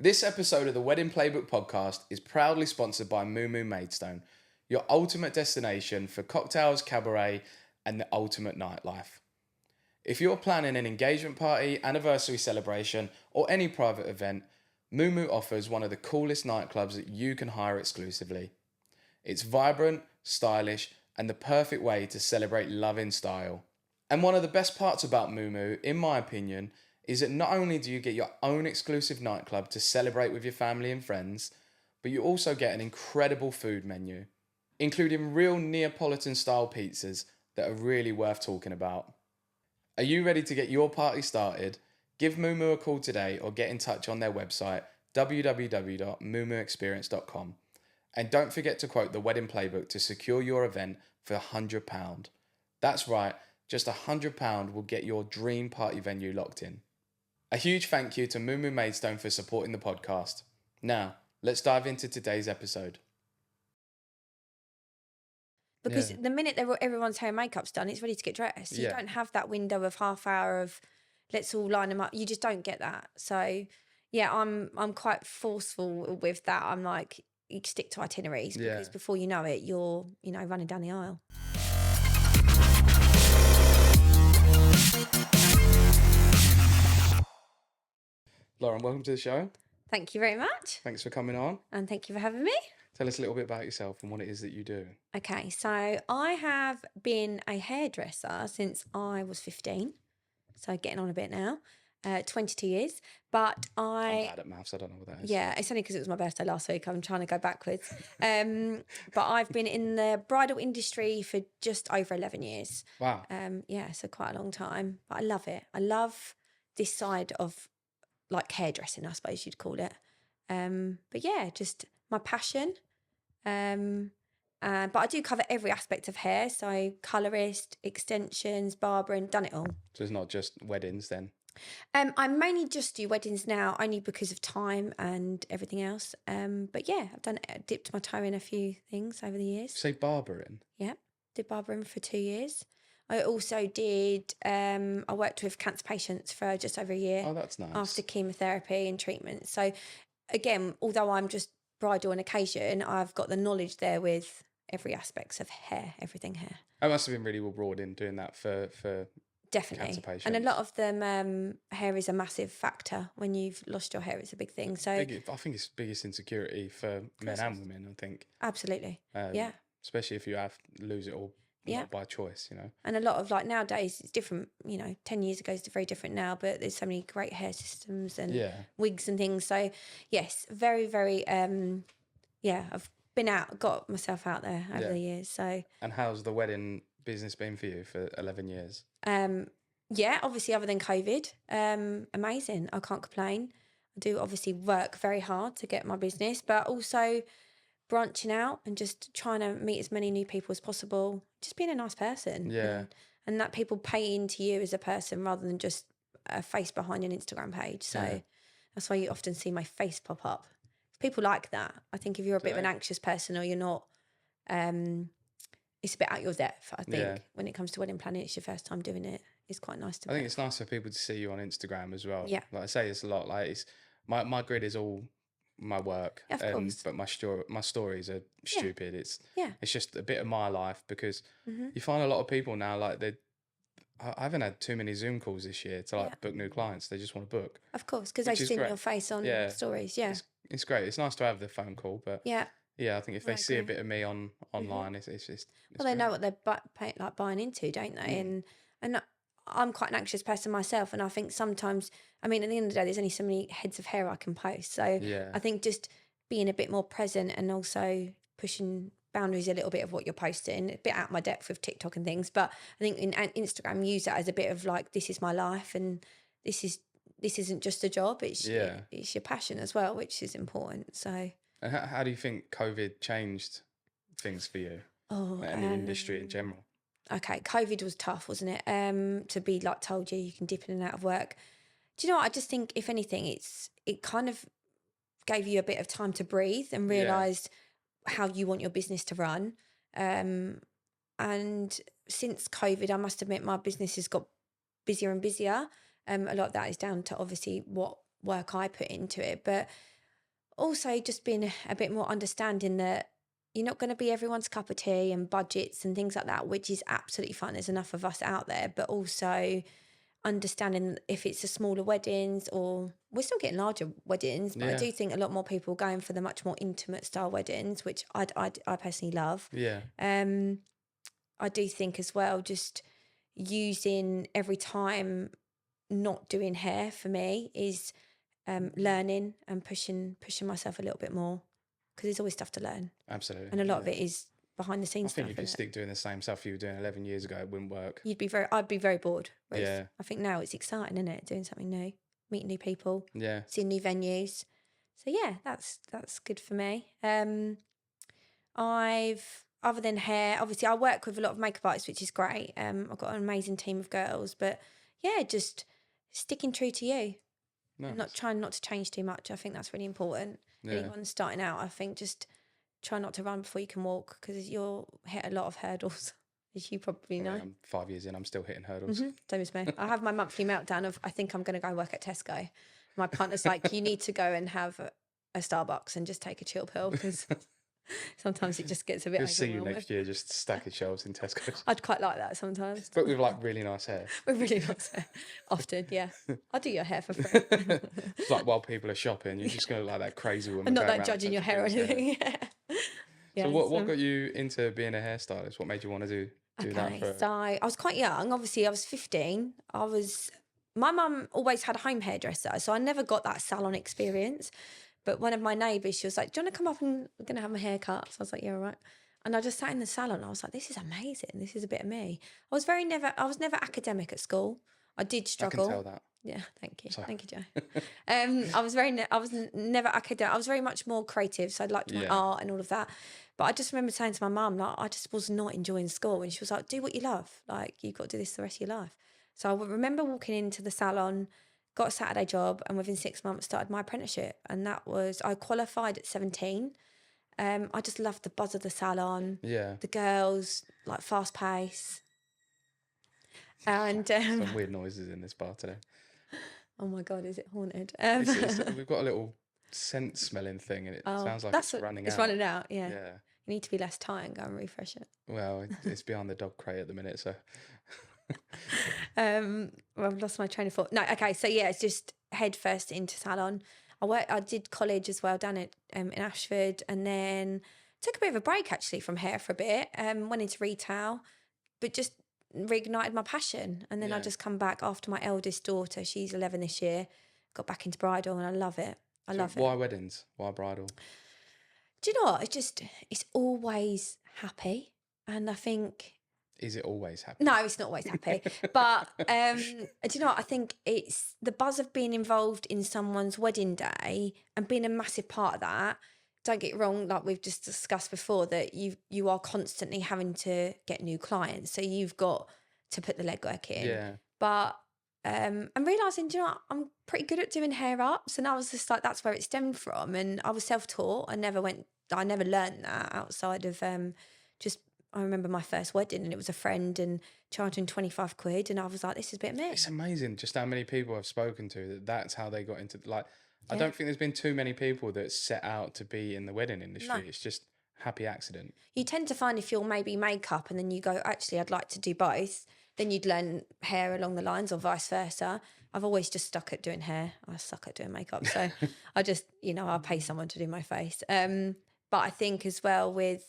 This episode of the Wedding Playbook podcast is proudly sponsored by Moo Maidstone, your ultimate destination for cocktails, cabaret, and the ultimate nightlife. If you're planning an engagement party, anniversary celebration, or any private event, Moo offers one of the coolest nightclubs that you can hire exclusively. It's vibrant, stylish, and the perfect way to celebrate love in style. And one of the best parts about Moo, in my opinion, is that not only do you get your own exclusive nightclub to celebrate with your family and friends, but you also get an incredible food menu, including real Neapolitan style pizzas that are really worth talking about. Are you ready to get your party started? Give Moo a call today or get in touch on their website www.moomooexperience.com. And don't forget to quote the Wedding Playbook to secure your event for £100. That's right, just £100 will get your dream party venue locked in. A huge thank you to Moo Maidstone for supporting the podcast. Now, let's dive into today's episode. Because the minute everyone's hair and makeup's done, it's ready to get dressed. You don't have that window of half hour of let's all line them up. You just don't get that. So, yeah, I'm quite forceful with that. I'm like, you stick to itineraries because before you know it, you're running down the aisle. Lauren, welcome to the show. Thank you very much. Thanks for coming on. And thank you for having me. Tell us a little bit about yourself and what it is that you do. Okay, so I have been a hairdresser since I was 15. So getting on a bit now. 22 years. But I'm bad at maths, I don't know what that is. Yeah, it's only because it was my birthday last week. I'm trying to go backwards. But I've been in the bridal industry for just over 11 years. Wow. So quite a long time. But I love it. I love this side of like hairdressing, I suppose you'd call it. But yeah, just my passion. But I do cover every aspect of hair. So colourist, extensions, barbering, done it all. So it's not just weddings then? I mainly just do weddings now, only because of time and everything else. But yeah, I've dipped my toe in a few things over the years. Say barbering? Yeah, did barbering for 2 years. I also did, I worked with cancer patients for just over a year. Oh, that's nice. After chemotherapy and treatment. So again, although I'm just bridal on occasion, I've got the knowledge there with every aspect of hair, everything hair. I must have been really well brought in doing that for definitely cancer patients. And a lot of them, hair is a massive factor. When you've lost your hair, it's a big thing. So I think it's the biggest insecurity for men and women, I think. Absolutely. Especially if you lose it all not by choice, And a lot of like nowadays it's different, 10 years ago it's very different now, but there's so many great hair systems and wigs and things. So yes, very, very, I've been got myself out there over the years. So. And how's the wedding business been for you for 11 years? Obviously other than COVID, amazing. I can't complain. I do obviously work very hard to get my business, but also branching out and just trying to meet as many new people as possible, just being a nice person. And that people pay into you as a person rather than just a face behind an Instagram page. So that's why you often see my face pop up. People like that. I think if you're a bit of an anxious person or you're not, it's a bit out your depth, I think. When it comes to wedding planning, it's your first time doing it. It's quite nice to. I think it's nice for people to see you on Instagram as well. Yeah. Like I say, it's a lot. Like it's my grid is all my work, of course. But my stories are stupid. It's just a bit of my life because you find a lot of people now like I haven't had too many Zoom calls this year to book new clients. They just want to book. Of course, because they've seen your face on stories. Yeah, it's great. It's nice to have the phone call, but yeah, I think if they see a bit of me online, it's just they know what they're buying into, don't they? And I'm quite an anxious person myself, and I think sometimes, at the end of the day, there's only so many heads of hair I can post. So I think just being a bit more present and also pushing boundaries a little bit of what you're posting, a bit out my depth with TikTok and things, but I think in Instagram use that as a bit of like, this is my life and this isn't just a job, it's your passion as well, which is important. So and how do you think COVID changed things for you and the industry in general? Okay, COVID was tough, wasn't it? To be like told you can dip in and out of work. Do you know what? I just think if anything, it kind of gave you a bit of time to breathe and realised how you want your business to run. And since COVID, I must admit my business has got busier and busier. A lot of that is down to obviously what work I put into it. But also just being a bit more understanding that you're not going to be everyone's cup of tea, and budgets and things like that, which is absolutely fine. There's enough of us out there, but also understanding if it's the smaller weddings, or we're still getting larger weddings, but I do think a lot more people are going for the much more intimate style weddings, which I personally love. Yeah. I do think as well, just using every time not doing hair for me is learning and pushing myself a little bit more, because there's always stuff to learn. Absolutely. And a lot of it is behind the scenes I think stuff. if you stick doing the same stuff you were doing 11 years ago, it wouldn't work. I'd be very bored. Yeah. I think now it's exciting, isn't it? Doing something new, meeting new people, Yeah. seeing new venues. So yeah, that's good for me. Other than hair, obviously I work with a lot of makeup artists, which is great. I've got an amazing team of girls, but yeah, just sticking true to you. Nice. And trying not to change too much. I think that's really important. Yeah. Anyone starting out, I think just try not to run before you can walk, because you'll hit a lot of hurdles, as you probably know. I'm 5 years in, I'm still hitting hurdles. Same as me. I have my monthly meltdown of, I think I'm going to go work at Tesco. My partner's like, you need to go and have a Starbucks and just take a chill pill, because sometimes it just gets a bit You'll see you next year, just stacking shelves in Tesco. I'd quite like that sometimes. But with like really nice hair. With really nice hair. Often, yeah. I'll do your hair for free. It's like while people are shopping, you're just going to like that crazy woman. I'm not like judging your hair or anything. Yeah. So what got you into being a hairstylist? What made you want to do that for? So I was quite young. Obviously, I was 15. My mum always had a home hairdresser, so I never got that salon experience. But one of my neighbours, she was like, do you want to come up and we're going to have my hair cut? So I was like, yeah, all right. And I just sat in the salon. I was like, this is amazing. This is a bit of me. I was never academic at school. I did struggle. I can tell that. Yeah, thank you. Sorry. Thank you, Joe. I was never academic. I was very much more creative. So I liked my art and all of that. But I just remember saying to my mum, like, I just was not enjoying school. And she was like, do what you love. Like, you've got to do this the rest of your life. So I remember walking into the salon, got a Saturday job, and within 6 months started my apprenticeship. And I qualified at 17. I just loved the buzz of the salon. Yeah. The girls, like fast pace. And some weird noises in this bar today. Oh my God, is it haunted? We've got a little scent smelling thing, and it sounds like it's running out. It's running out, yeah. You need to be less tight and go and refresh it. Well, it's behind the dog crate at the minute, so... Well, I've lost my train of thought. No, okay, so yeah, it's just head first into salon. I did college as well down at in Ashford, and then took a bit of a break actually from hair for a bit. Went into retail, but just reignited my passion. And then I just come back after my eldest daughter. She's 11 this year. Got back into bridal, and I love it. I love it. Why weddings? Why bridal? Do you know what? It's always happy, and I think. Is it always happy? No, it's not always happy. But do you know what? I think it's the buzz of being involved in someone's wedding day and being a massive part of that. Don't get it wrong, like we've just discussed before, that you are constantly having to get new clients. So you've got to put the legwork in. Yeah. But I'm realising, do you know what? I'm pretty good at doing hair ups. And I was just like, that's where it stemmed from. And I was self-taught. I never learned that outside of I remember my first wedding, and it was a friend and charging 25 quid. And I was like, this is a bit of me. It's amazing just how many people I've spoken to that's how they got into, like, I don't think there's been too many people that set out to be in the wedding industry. No. It's just happy accident. You tend to find if you're maybe makeup and then you go, actually, I'd like to do both, then you'd learn hair along the lines, or vice versa. I've always just stuck at doing hair. I suck at doing makeup. So I just, I'll pay someone to do my face. But I think as well with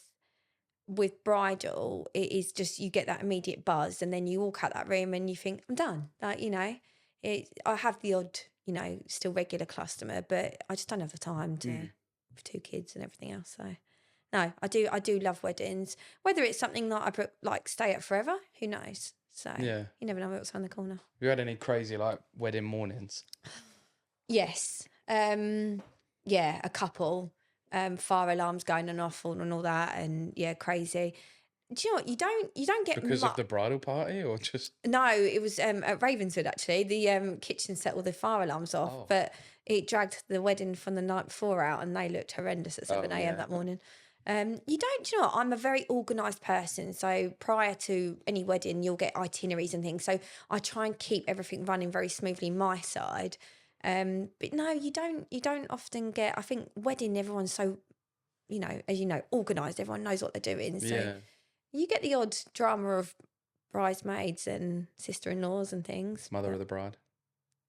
bridal, it is just you get that immediate buzz, and then you walk out that room and you think, I'm done. Like, I have the odd, still regular customer, but I just don't have the time for 2 kids and everything else. So no, I do love weddings. Whether it's something that I stay at forever, who knows? So you never know what's around the corner. Have you had any crazy wedding mornings? Yes. Yeah, a couple. Fire alarms going on off and all that, and crazy. Do you know what? You don't get because of the bridal party, or just no? It was at Ravenswood actually. The kitchen set all the fire alarms off, but it dragged the wedding from the night before out, and they looked horrendous at 7 a.m. that morning. Do you know what? I'm a very organised person, so prior to any wedding, you'll get itineraries and things. So I try and keep everything running very smoothly my side. But no, you don't often get, I think wedding, everyone's so, as you know, organised, everyone knows what they're doing. So you get the odd drama of bridesmaids and sister-in-laws and things. Mother of the bride.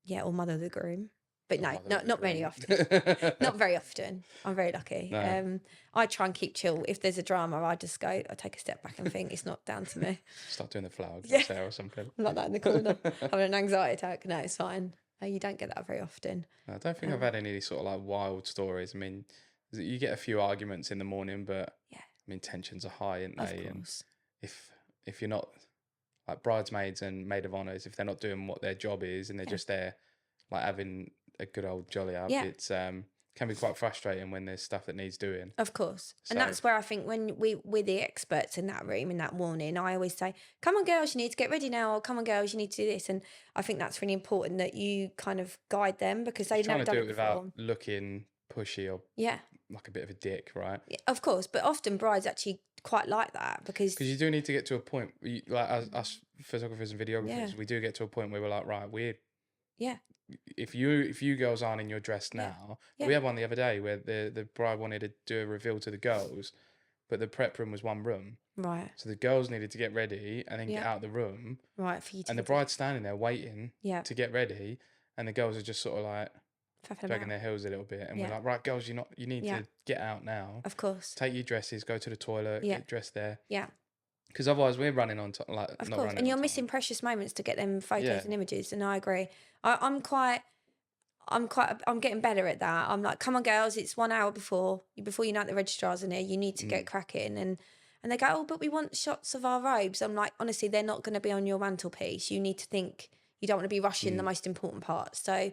Yeah, or mother of the groom. But no, Mother of the not very groom. often. Not very often. I'm very lucky. No. I try and keep chill. If there's a drama, I take a step back and think it's not down to me. Start doing the flower Yeah. there or something. I'm like that in the corner, having an anxiety attack. No, it's fine. You don't get that very often. I don't think I've had any sort of like wild stories. I mean, you get a few arguments in the morning, but yeah, I mean, tensions are high, aren't they? Of course. And if you're not, like, bridesmaids and maid of honours, if they're not doing what their job is and they're just there like having a good old jolly up, it's can be quite frustrating when there's stuff that needs doing. Of course. And that's where I think when we're the experts in that room in that morning, I always say, come on girls, you need to get ready now, or come on girls, you need to do this. And I think that's really important that you kind of guide them, because they've never done it before. Without looking pushy or like a bit of a dick, right? Yeah, of course, but often brides actually quite like that, because you do need to get to a point, like us photographers and videographers, we do get to a point where we're like, right, if you girls aren't in your dress now, we had one the other day where the bride wanted to do a reveal to the girls, but the prep room was one room, right? So the girls needed to get ready and then get out of the room, right, for you to, and the bride's standing there waiting to get ready, and the girls are just sort of like dragging their heels a little bit, and we're like, right girls, you need to get out now, of course, take your dresses, go to the toilet, get dressed there, because otherwise we're running on top, like, of course, and you're missing precious moments to get them photos and images. And I agree. I'm getting better at that. I'm like, come on girls, it's 1 hour before you know the registrar's in here, you need to get cracking. And they go, oh, but we want shots of our robes. I'm like, honestly, they're not going to be on your mantelpiece. You need to think, you don't want to be rushing the most important parts. So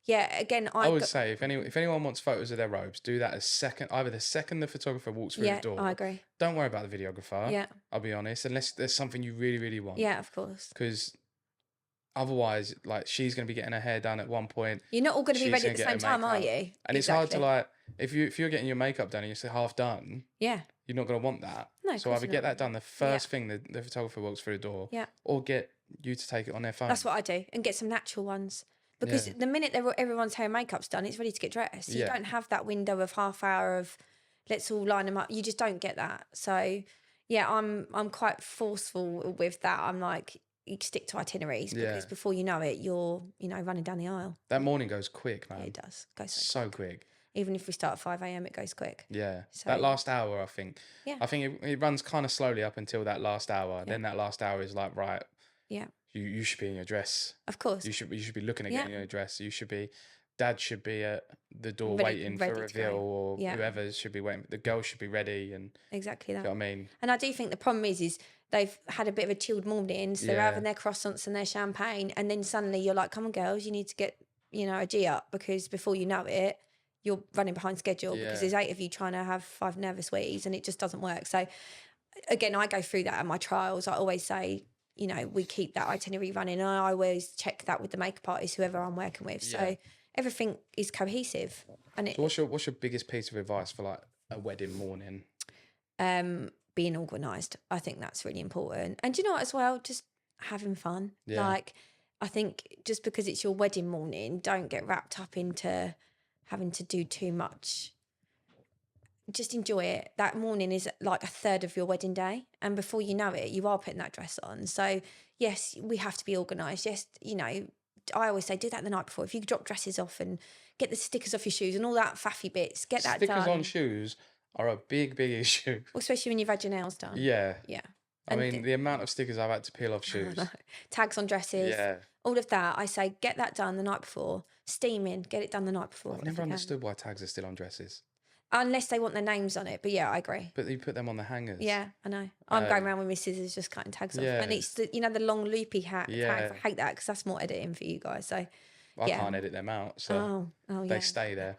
yeah, again, I would say if anyone wants photos of their robes, do that either the second the photographer walks through the door. I agree. Don't worry about the videographer. Yeah, I'll be honest, unless there's something you really, really want. Yeah, of course. Because otherwise, like, she's going to be getting her hair done at one point. You're not all going to be ready at the same time, are you? And it's hard to, like, if you're getting your makeup done and you're still half done. Yeah. You're not going to want that. No, so either get that done the first thing the photographer walks through the door. Yeah. Or get you to take it on their phone. That's what I do, and get some natural ones. Because the minute everyone's hair and makeup's done, it's ready to get dressed. You don't have that window of half hour of let's all line them up. You just don't get that. So yeah, I'm quite forceful with that. I'm like, you stick to itineraries, because before you know it, you're running down the aisle. That morning goes quick, man. Yeah, it does. It goes so quick. Even if we start at 5 a.m, it goes quick. Yeah. So, that last hour, I think. Yeah. I think it runs kind of slowly up until that last hour. Yeah. Then that last hour is like, right. Yeah. You should be in your dress. Of course. You should be looking at getting in your dress. Dad should be at the door waiting for a reveal, or whoever should be waiting. The girl should be ready, and exactly that. You know what I mean? And I do think the problem is they've had a bit of a chilled morning, so they're having their croissants and their champagne, and then suddenly you're like, come on girls, you need to get, a G up, because before you know it, you're running behind schedule because there's 8 of you trying to have 5 nervous wees, and it just doesn't work. So again, I go through that at my trials. I always say, we keep that itinerary running, and I always check that with the makeup artist, whoever I'm working with. So everything is cohesive. And so what's your biggest piece of advice for like a wedding morning? Being organised. I think that's really important. And do you know what as well? Just having fun. Yeah. Like, I think just because it's your wedding morning, don't get wrapped up into having to do too much. Just enjoy it. That morning is like a third of your wedding day, and before you know it, you are putting that dress on. So yes, we have to be organised. Yes, I always say do that the night before. If you drop dresses off and get the stickers off your shoes and all that faffy bits, get that done. Stickers on shoes are a big issue. Well, especially when you've had your nails done. Yeah. Yeah. I mean, the amount of stickers I've had to peel off shoes. Tags on dresses. Yeah. All of that. I say get that done the night before. Steaming, get it done the night before. I've never understood why tags are still on dresses. Unless they want their names on it. But yeah, I agree. But you put them on the hangers. Yeah, I know. I'm going around with my scissors just cutting tags off. And it's the long loopy tags. I hate that because that's more editing for you guys. So I can't edit them out. So they stay there.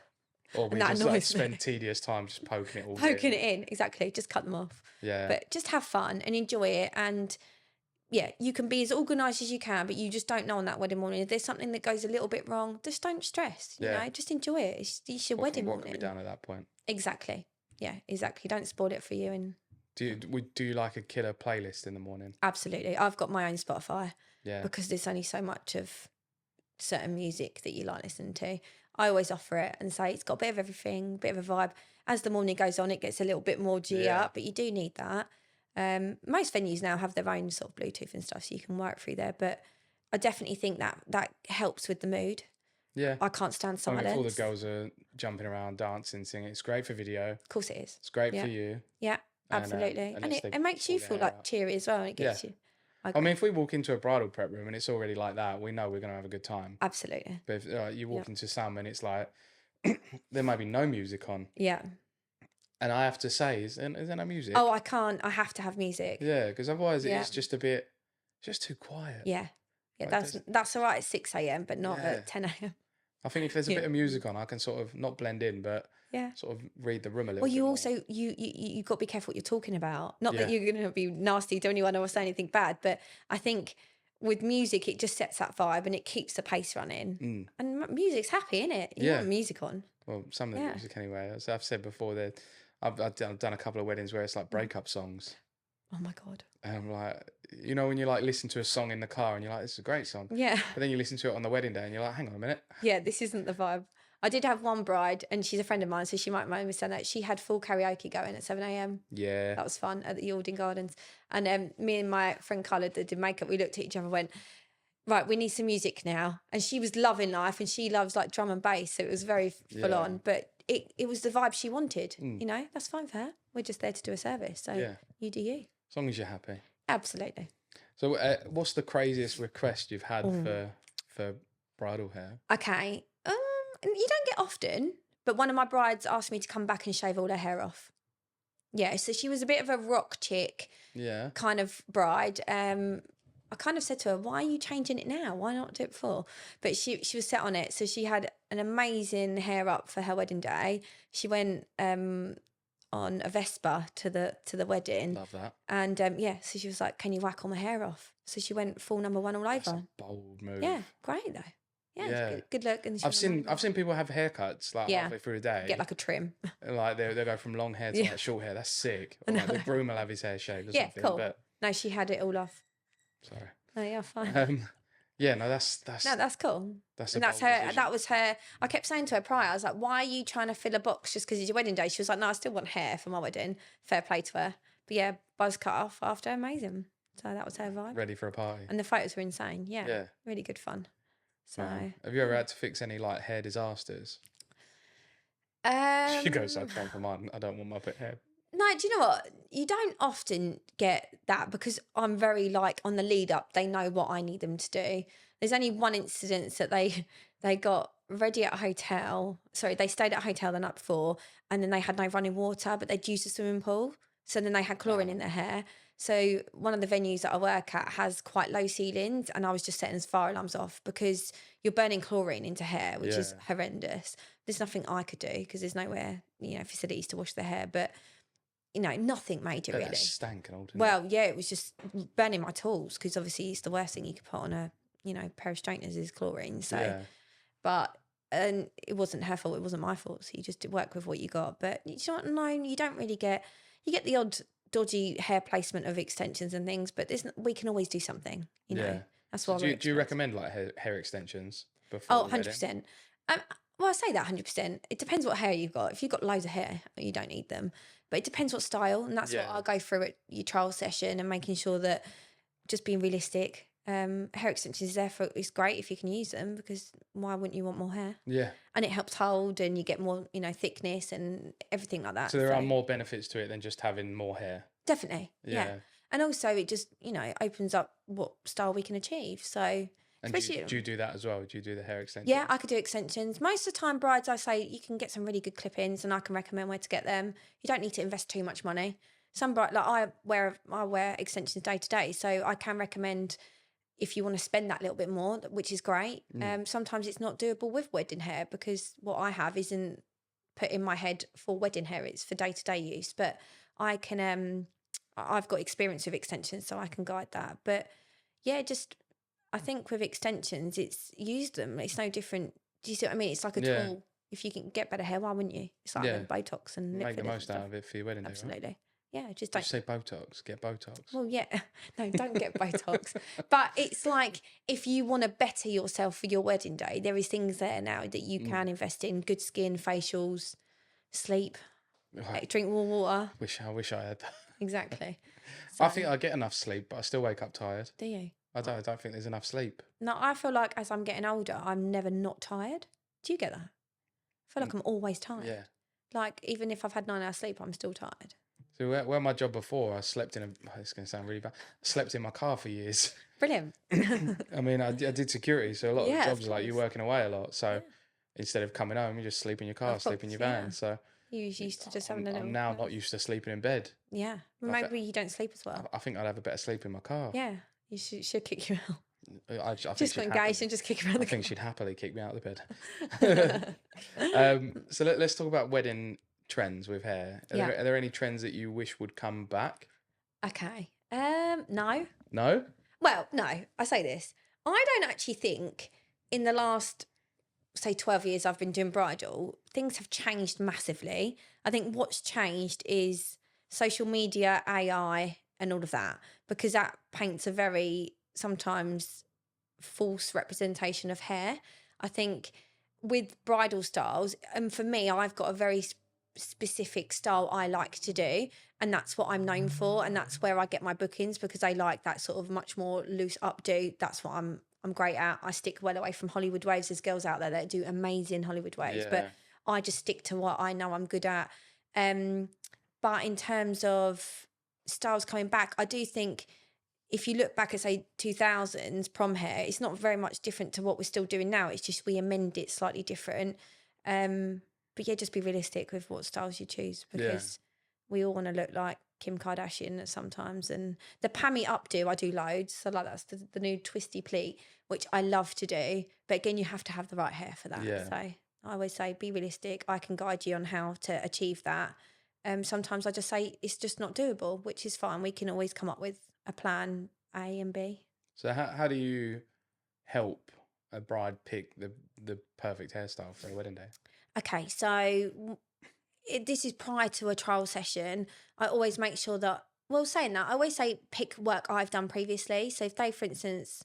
Or we just spend tedious time just poking it all Poking it in, exactly. Just cut them off. Yeah. But just have fun and enjoy it. And yeah, you can be as organised as you can, but you just don't know on that wedding morning. If there's something that goes a little bit wrong, just don't stress. You know, just enjoy it. It's your wedding morning. What can be done at that point? Exactly. Yeah, exactly. Don't spoil it for you. And do you like a killer playlist in the morning? Absolutely. I've got my own Spotify. Yeah. Because there's only so much of certain music that you like listening to, I always offer it and say it's got a bit of everything, a bit of a vibe. As the morning goes on, it gets a little bit more G up, but you do need that. Most venues now have their own sort of Bluetooth and stuff, so you can work through there. But I definitely think that helps with the mood. Yeah. I can't stand silence. I mean, if all the girls are jumping around, dancing, singing, it's great for video. Of course it is. It's great for you. Yeah, absolutely. And it makes you feel like cheery as well. And it gets you. I mean, if we walk into a bridal prep room and it's already like that, we know we're going to have a good time. Absolutely. But if you walk into some and it's like, there might be no music on. Yeah. And I have to say, is there no music? Oh, I can't. I have to have music. Yeah, because otherwise it's just a bit, just too quiet. Yeah. Yeah, like that's all right at 6 a.m, but not at 10 a.m. I think if there's a bit of music on, I can sort of not blend in, but sort of read the room a little bit. Well, you more. also you got to be careful what you're talking about. Not that you're going to be nasty to anyone or say anything bad, but I think with music it just sets that vibe and it keeps the pace running. And music's happy, isn't it? You want music on. Well, some of the music anyway. As I've said before, that I've done a couple of weddings where it's like breakup songs. Oh my God. And I'm like, you know, when you like listen to a song in the car and you're like, this is a great song. Yeah. But then you listen to it on the wedding day and you're like, hang on a minute. Yeah, this isn't the vibe. I did have one bride, and she's a friend of mine, so she might mind me saying that. She had full karaoke going at 7 a.m. Yeah. That was fun at the Yalding Gardens. And me and my friend Carla that did makeup, we looked at each other and went, right, we need some music now. And she was loving life, and she loves like drum and bass, so it was very full on. But it was the vibe she wanted, you know? That's fine for her. We're just there to do a service, so you do you. As long as you're happy. Absolutely. So what's the craziest request you've had for bridal hair? Okay. You don't get often, but one of my brides asked me to come back and shave all her hair off. Yeah, so she was a bit of a rock chick kind of bride. I kind of said to her, why are you changing it now? Why not do it before? But she was set on it. So she had an amazing hair up for her wedding day. She went on a Vespa to the wedding. Love that. And so she was like, can you whack all my hair off? So she went full number one all over. That's a bold move. Yeah, great though. Yeah, good look. And I've seen people have haircuts like halfway through a day. Get like a trim. Like they go from long hair to like short hair. That's sick. Or like the groom will have his hair shaved or something. Cool. But... No, she had it all off. Sorry. No, you're fine. That's cool. That's her. Decision. That was her. I kept saying to her prior, I was like, "Why are you trying to fill a box just because it's your wedding day?" She was like, "No, I still want hair for my wedding." Fair play to her. But yeah, buzz cut off after, amazing. So that was her vibe. Ready for a party. And the photos were insane. Yeah. Really good fun. So, have you ever had to fix any like hair disasters? She goes, "I can't come on. I don't want my pet hair." No, do you know what? You don't often get that because I'm very like on the lead up. They know what I need them to do. There's only one incident that they got ready at a hotel. Sorry, they stayed at a hotel the night before, and then they had no running water, but they'd used a swimming pool. So then they had chlorine in their hair. So one of the venues that I work at has quite low ceilings, and I was just setting fire alarms off because you're burning chlorine into hair, which is horrendous. There's nothing I could do because there's nowhere, facilities to wash their hair, but nothing major really. That stank and all. Well, yeah, it was just burning my tools because obviously it's the worst thing you could put on a pair of straighteners is chlorine. So, but and it wasn't her fault. It wasn't my fault. So you just work with what you got. But you don't really get. You get the odd dodgy hair placement of extensions and things, but we can always do something, That's why. Do you recommend like hair extensions before? Oh, 100%. Well, I say that 100%. It depends what hair you've got. If you've got loads of hair, you don't need them. But it depends what style, and that's what I'll go through at your trial session and making sure that just being realistic. Hair extensions is great if you can use them because why wouldn't you want more hair? Yeah. And it helps hold and you get more, thickness and everything like that. So there are more benefits to it than just having more hair. Definitely. Yeah. And also it just, opens up what style we can achieve. So and do you do that as well? Do you do the hair extensions? Yeah, I could do extensions. Most of the time brides I say you can get some really good clip-ins and I can recommend where to get them. You don't need to invest too much money. Some bride I wear extensions day to day, so I can recommend if you want to spend that little bit more, which is great. Sometimes it's not doable with wedding hair because what I have isn't put in my head for wedding hair. It's for day-to-day use. But I can, I've got experience with extensions, so I can guide that. But yeah, I think with extensions, it's use them. It's no different. Do you see what I mean? It's like a tool. If you can get better hair, why wouldn't you? It's like Botox and make the most out of it for your wedding day. Absolutely. Right? Yeah, just Did you don't. say Botox? Get Botox. Well, yeah, no, don't get Botox. But it's like if you want to better yourself for your wedding day, there is things there now that you can invest in: good skin, facials, sleep, drink more water. I wish I had that. Exactly. I think I get enough sleep, but I still wake up tired. Do you? I don't think there's enough sleep. No, I feel like as I'm getting older, I'm never not tired. Do you get that? I feel like I'm always tired. Yeah. Like even if I've had 9 hours sleep, I'm still tired. So where my job before, I slept in it's going to sound really bad. I slept in my car for years. Brilliant. I mean, I did security, so a lot of jobs of like you're working away a lot. So instead of coming home, you just sleep in your car, sleep in your van. So you used to just having a little. I'm now not used to sleeping in bed. Yeah, maybe you don't sleep as well. I think I'd have a better sleep in my car. Yeah, you should kick you out. I think just got engaged and just kick you around the car. I think she'd happily kick me out of the bed. So let's talk about wedding trends with hair. Are there any trends that you wish would come back? Okay. No. No? Well, no. I say this. I don't actually think in the last, say, 12 years I've been doing bridal, things have changed massively. I think what's changed is social media, AI, and all of that, because that paints a very sometimes false representation of hair. I think with bridal styles, and for me, I've got a very specific style I like to do, and that's what I'm known for, and that's where I get my bookings, because I like that sort of much more loose updo. That's what I'm great at. I stick well away from Hollywood waves. There's girls out there that do amazing Hollywood waves, but I just stick to what I know I'm good at. But in terms of styles coming back, I do think if you look back at, say, 2000s prom hair, it's not very much different to what we're still doing now. It's just we amend it slightly different. But yeah, just be realistic with what styles you choose, because we all want to look like Kim Kardashian sometimes. And the Pammy updo, I do loads. So like that's the new twisty pleat, which I love to do. But again, you have to have the right hair for that. Yeah. So I always say, be realistic. I can guide you on how to achieve that. Sometimes I just say it's just not doable, which is fine. We can always come up with a plan A and B. So how do you help a bride pick the perfect hairstyle for a wedding day? Okay, so this is prior to a trial session. I always make sure that, well, saying that, I always say pick work I've done previously. So if they, for instance,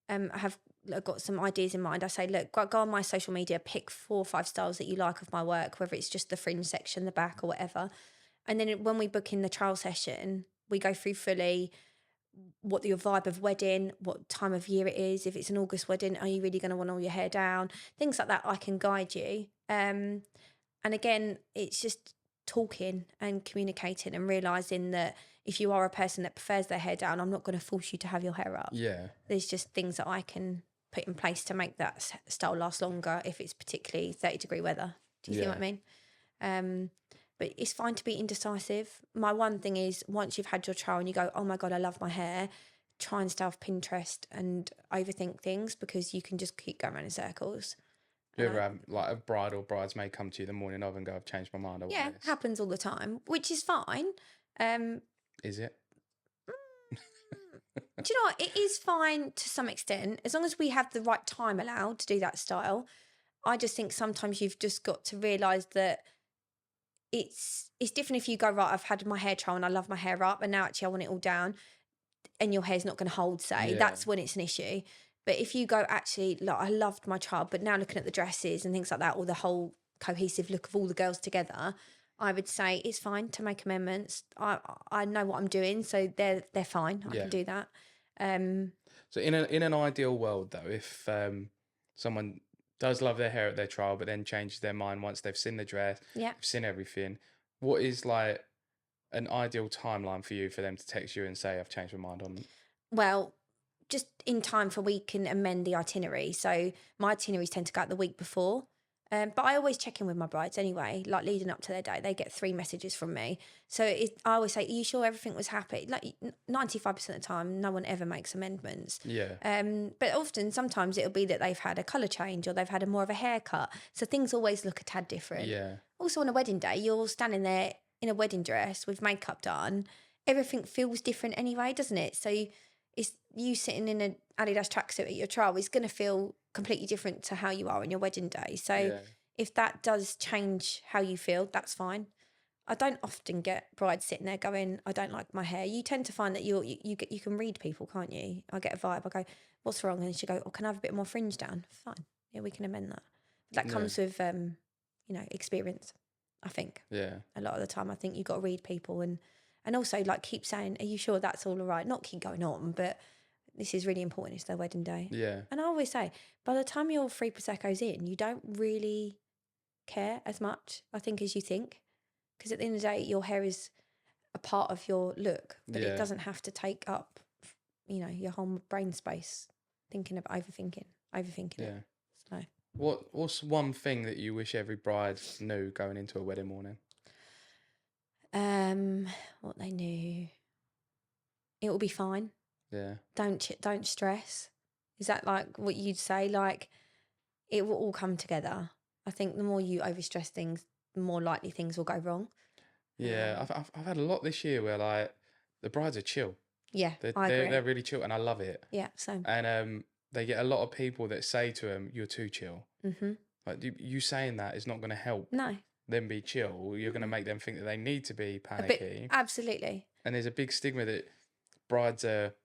have got some ideas in mind, I say, look, go on my social media, pick 4 or 5 styles that you like of my work, whether it's just the fringe section, the back or whatever. And then when we book in the trial session, we go through fully what your vibe of wedding, what time of year it is. If it's an August wedding, are you really going to want all your hair down? Things like that, I can guide you. And again, it's just talking and communicating and realising that if you are a person that prefers their hair down, I'm not going to force you to have your hair up. Yeah. There's just things that I can put in place to make that style last longer if it's particularly 30-degree weather. Do you see what I mean? But it's fine to be indecisive. My one thing is, once you've had your trial and you go, oh my God, I love my hair, try and stay off Pinterest and overthink things, because you can just keep going around in circles. Do you ever have like a bride or bridesmaid come to you the morning of and go, I've changed my mind? Yeah, it happens all the time, which is fine. Is it? Do you know what? It is fine to some extent, as long as we have the right time allowed to do that style. I just think sometimes you've just got to realise that it's different if you go, right, I've had my hair trial and I love my hair up, and now actually I want it all down, and your hair's not going to hold, say, that's when it's an issue. But if you go, actually, like, I loved my trial, but now looking at the dresses and things like that, or the whole cohesive look of all the girls together, I would say it's fine to make amendments. I know what I'm doing, so they're fine. I can do that. So in an ideal world, though, if someone does love their hair at their trial, but then changes their mind once they've seen the dress, they've seen everything, what is like an ideal timeline for you for them to text you and say, I've changed my mind on? Well, just in time for we can amend the itinerary. So my itineraries tend to go out the week before. But I always check in with my brides anyway, like leading up to their day. They get 3 messages from me. So I always say, are you sure everything was happy? Like 95% of the time, no one ever makes amendments. Yeah. But often, sometimes it'll be that they've had a colour change or they've had more of a haircut. So things always look a tad different. Yeah. Also on a wedding day, you're standing there in a wedding dress with makeup done. Everything feels different anyway, doesn't it? So it's you sitting in an Adidas tracksuit at your trial is going to feel completely different to how you are on your wedding day. So if that does change how you feel, that's fine. I don't often get brides sitting there going, I don't like my hair. You tend to find that you can read people, can't you? I get a vibe. I go, what's wrong? And she go, oh, can I have a bit more fringe down? Fine. Yeah, we can amend that. That comes with, experience, I think. Yeah. A lot of the time, I think you've got to read people and also like keep saying, are you sure that's all right? Not keep going on, but this is really important. It's their wedding day. Yeah. And I always say, by the time you're 3 Prosecco's in, you don't really care as much, I think, as you think. Because at the end of the day, your hair is a part of your look, but it doesn't have to take up, your whole brain space thinking of overthinking it. So, what's one thing that you wish every bride knew going into a wedding morning? what they knew, it will be fine. Yeah. Don't stress. Is that like what you'd say? Like, it will all come together. I think the more you overstress things, the more likely things will go wrong. Yeah, I've had a lot this year where like the brides are chill. Yeah, I agree. They're really chill, and I love it. Yeah, same. And they get a lot of people that say to them, "You're too chill." Mm-hmm. Like you saying that is not going to help. No. Them be chill. You're going to make them think that they need to be panicky. Absolutely. And there's a big stigma that brides are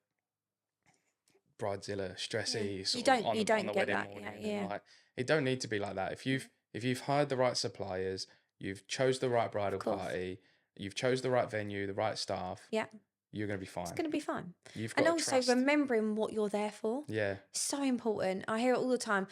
bridezilla, stressy. Yeah. You don't get that. Yeah. Like, it don't need to be like that. If you've hired the right suppliers, you've chose the right bridal party, you've chose the right venue, the right staff. Yeah. You're going to be fine. It's going to be fine. You've got and also trust. Remembering what you're there for. Yeah. So important. I hear it all the time.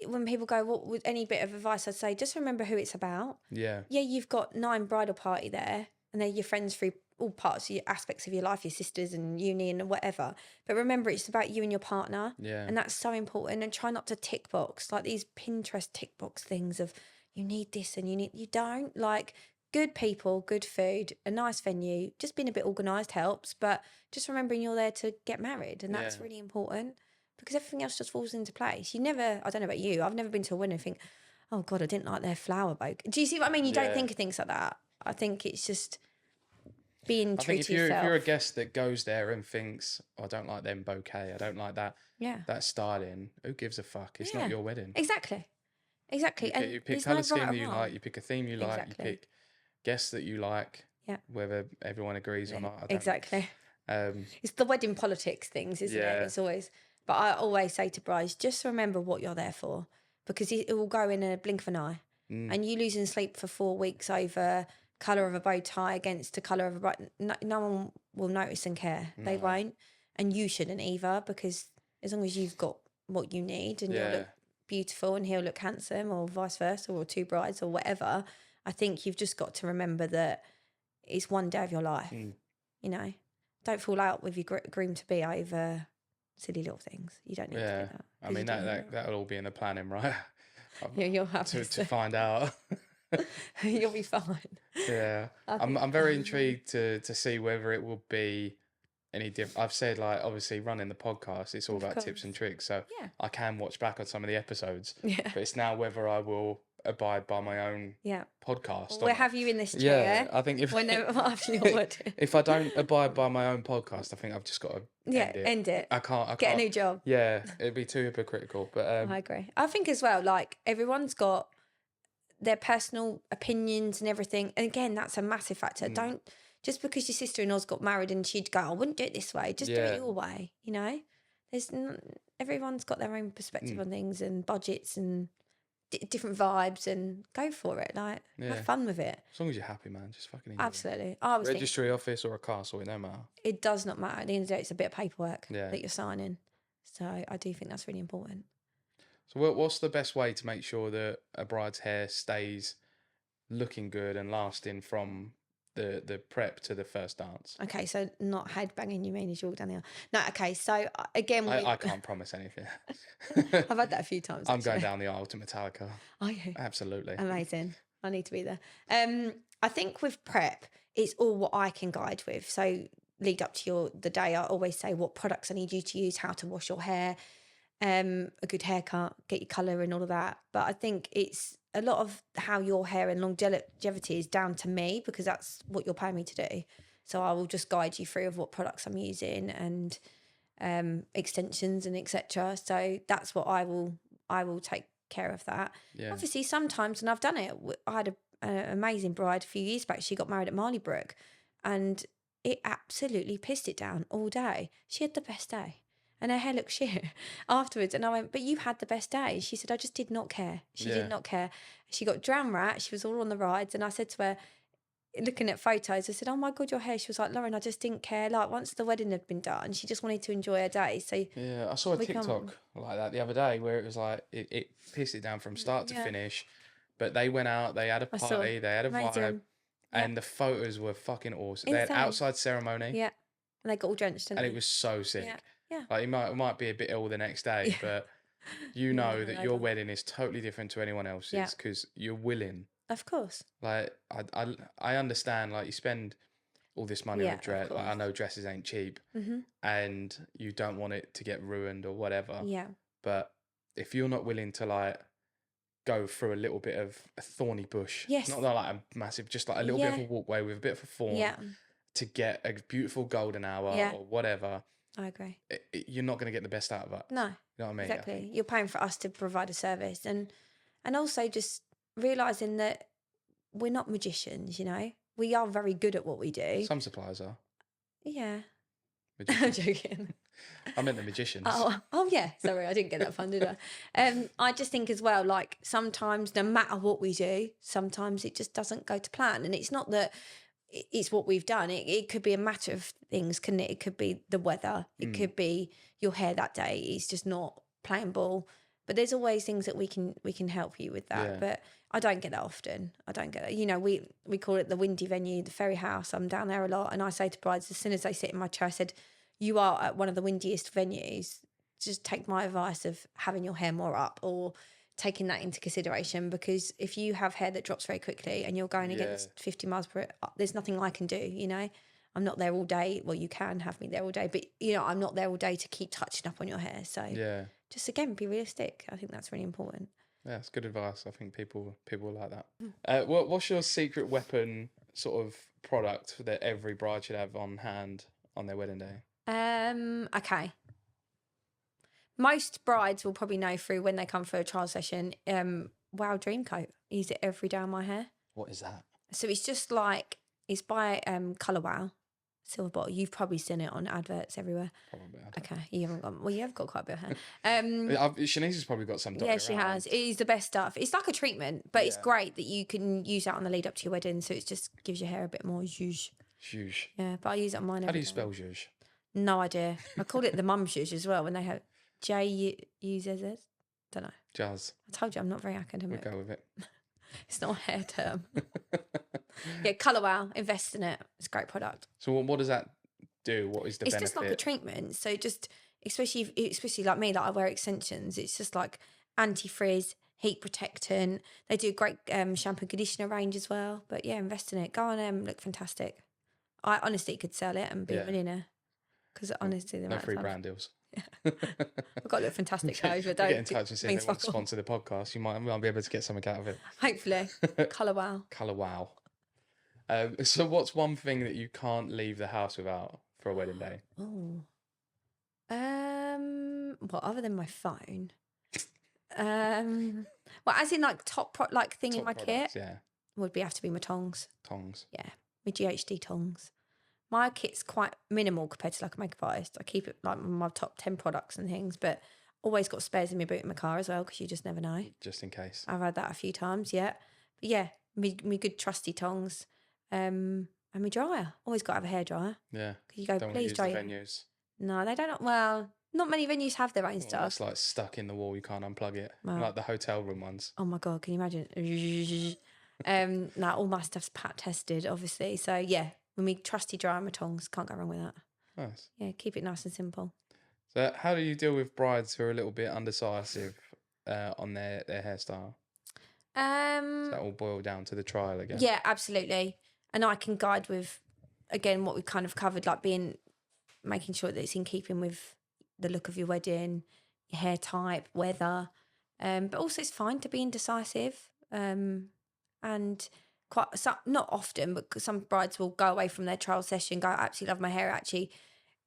When people go, what with any bit of advice, I'd say, just remember who it's about. Yeah. Yeah, you've got 9 bridal party there, and they're your friends through all parts of your aspects of your life, your sisters and uni and whatever. But remember, it's about you and your partner. Yeah. And that's so important. And try not to tick box, like these Pinterest tick box things of you need this and you don't. Like, good people, good food, a nice venue, just being a bit organised helps. But just remembering you're there to get married, and that's really important. Because everything else just falls into place. I don't know about you, I've never been to a wedding and think, oh God, I didn't like their flower bouquet. Do you see what I mean? You don't think of things like that. I think it's just being true to yourself. If you're a guest that goes there and thinks, oh, I don't like them bouquet, I don't like that styling, who gives a fuck? It's not your wedding. Exactly. You pick colour scheme that you like, you pick a theme you like, you pick guests that you like, whether everyone agrees or not. Exactly. It's the wedding politics things, isn't it? It's always... But I always say to brides, just remember what you're there for, because it will go in a blink of an eye. And you losing sleep for 4 weeks over colour of a bow tie against the colour of a bride, no one will notice and care. No. They won't. And you shouldn't either, because as long as you've got what you need and you'll look beautiful and he'll look handsome, or vice versa, or 2 brides or whatever, I think you've just got to remember that it's one day of your life. Don't fall out with your groom-to-be over... silly little things. You don't need to do that. I mean, that'll all be in the planning, right? You'll have to find out. You'll be fine. Yeah. I'm very intrigued to see whether it will be any different. I've said, like, obviously running the podcast, it's all about tips and tricks. So I can watch back on some of the episodes. Yeah. But it's now whether I will abide by my own podcast. We'll have you in this chair. Yeah, I think whenever after your wedding. If I don't abide by my own podcast, I think I've just got to end it. I can't get a new job. Yeah, it'd be too hypocritical. But I agree. I think as well, like, everyone's got their personal opinions and everything. And again, that's a massive factor. Don't just because your sister-in-law's got married and she'd go, I wouldn't do it this way. Just do it your way. Everyone's got their own perspective on things and budgets and different vibes, and go for it. Like, have fun with it. As long as you're happy, man, just fucking enjoy Absolutely. it. Registry office or a castle, it don't matter. It does not matter. At the end of the day, it's a bit of paperwork that you're signing. So I do think that's really important. So what's the best way to make sure that a bride's hair stays looking good and lasting from the prep to the first dance? Okay, so not headbanging, you mean, as you walk down the aisle? No, okay, so again... I can't promise anything. I've had that a few times, I'm going down the aisle to Metallica. Are you? Absolutely. Amazing. I need to be there. I think with prep, it's all what I can guide with. So lead up to the day, I always say what products I need you to use, how to wash your hair, a good haircut, get your colour and all of that. But I think it's a lot of how your hair and longevity is down to me, because that's what you're paying me to do. So I will just guide you through of what products I'm using and extensions and etc. So that's what I will take care of that. Yeah. Obviously, sometimes, and I've done it, I had an amazing bride a few years back. She got married at Marleybrook, and it absolutely pissed it down all day. She had the best day. And her hair looked shit afterwards. And I went, but you had the best day. She said, I just did not care. She did not care. She got drown rat. She was all on the rides. And I said to her, looking at photos, I said, oh my God, your hair. She was like, Lauren, I just didn't care. Like, once the wedding had been done, she just wanted to enjoy her day. So yeah, I saw a TikTok like that the other day where it was like, it pissed it down from start to finish. But they went out, they had a party, they had a vibe. And the photos were fucking awesome. Insane. They had outside ceremony. Yeah. And they got all drenched. And it was so sick. Yeah. Like, it might be a bit ill the next day, but you know that your wedding is totally different to anyone else's because you're willing. Of course. Like, I understand, like, you spend all this money on a dress. Like, I know dresses ain't cheap, and you don't want it to get ruined or whatever. Yeah. But if you're not willing to, like, go through a little bit of a thorny bush, not like a massive, just like a little bit of a walkway with a bit of a thorn to get a beautiful golden hour or whatever. I agree. You're not going to get the best out of it. No. You know what I mean? Exactly. You're paying for us to provide a service, and also just realising that we're not magicians, you know? We are very good at what we do. Some suppliers are. Yeah. Magicians. I'm joking. I meant the magicians. Oh yeah. Sorry, I didn't get that fun, did I? I just think as well, like, sometimes no matter what we do, sometimes it just doesn't go to plan. And it's not that it's what we've done. It could be a matter of things, couldn't it? It could be the weather. It could be your hair that day. It's just not playing ball. But there's always things that we can help you with that. Yeah. But I don't get that often. I don't get that. You know, we call it the windy venue, the Ferry House. I'm down there a lot, and I say to brides as soon as they sit in my chair, I said, "You are at one of the windiest venues. Just take my advice of having your hair more up or taking that into consideration, because if you have hair that drops very quickly and you're going against 50 miles per hour, there's nothing I can do, you know. I'm not there all day. Well, you can have me there all day, but, you know, I'm not there all day to keep touching up on your hair. So just, again, be realistic. I think that's really important. Yeah, it's good advice. I think people like that. What's your secret weapon sort of product that every bride should have on hand on their wedding day? Okay. Most brides will probably know through when they come for a trial session, Wow Dream Coat. I use it every day on my hair. What is that? So it's just like, it's by Colour Wow, silver bottle. You've probably seen it on adverts everywhere. Probably. Okay, you haven't got, well, you have got quite a bit of hair. Shanice has probably got some. Yeah, she has. It is the best stuff. It's like a treatment, but it's great that you can use that on the lead up to your wedding, so it just gives your hair a bit more zhuzh. Zhuzh. Yeah, but I use it on mine. How do you spell zhuzh? No idea. I called it the mum zhuzh as well when they have J-U-Z-Z. Don't know. Jazz. I told you I'm not very academic. We'll go with it. It's not a hair term. Yeah, Colour Wow, invest in it. It's a great product. So what does that do? What is the benefit? It's just like a treatment. So just, especially like me, that I wear extensions, it's just like anti-frizz, heat protectant. They do a great shampoo and conditioner range as well. But yeah, invest in it. Go on them, look fantastic. I honestly could sell it and be a millionaire. Because honestly, no free brand deals. I've got to look fantastic though, but don't get in touch and see if they want to sponsor the podcast. You might be able to get something out of it. Hopefully. Colour Wow. Colour Wow. So what's one thing that you can't leave the house without for a wedding day? Oh. Well, other than my phone. Well, as in like top thing in my products, kit. Yeah. Would have to be my tongs. Tongs. Yeah. My GHD tongs. My kit's quite minimal compared to like a makeup artist. I keep it like my top 10 products and things, but always got spares in my boot in my car as well, because you just never know. Just in case. I've had that a few times, yeah. But yeah, me good trusty tongs. And my dryer. Always got to have a hairdryer. Yeah. You go, don't please dry. The venues. No, they don't. Well, not many venues have their own stuff. It's like stuck in the wall. You can't unplug it. Well, like the hotel room ones. Oh my God, can you imagine? No, all my stuff's pat tested, obviously. So yeah, with me trusty dryer and my tongs, can't go wrong with that. Nice. Yeah, keep it nice and simple. So how do you deal with brides who are a little bit undecisive on their hairstyle? Does that all boil down to the trial again? Yeah, absolutely. And I can guide with, again, what we kind of covered, like making sure that it's in keeping with the look of your wedding, your hair type, weather. But also it's fine to be indecisive. And not often, but some brides will go away from their trial session, go, I absolutely love my hair. Actually,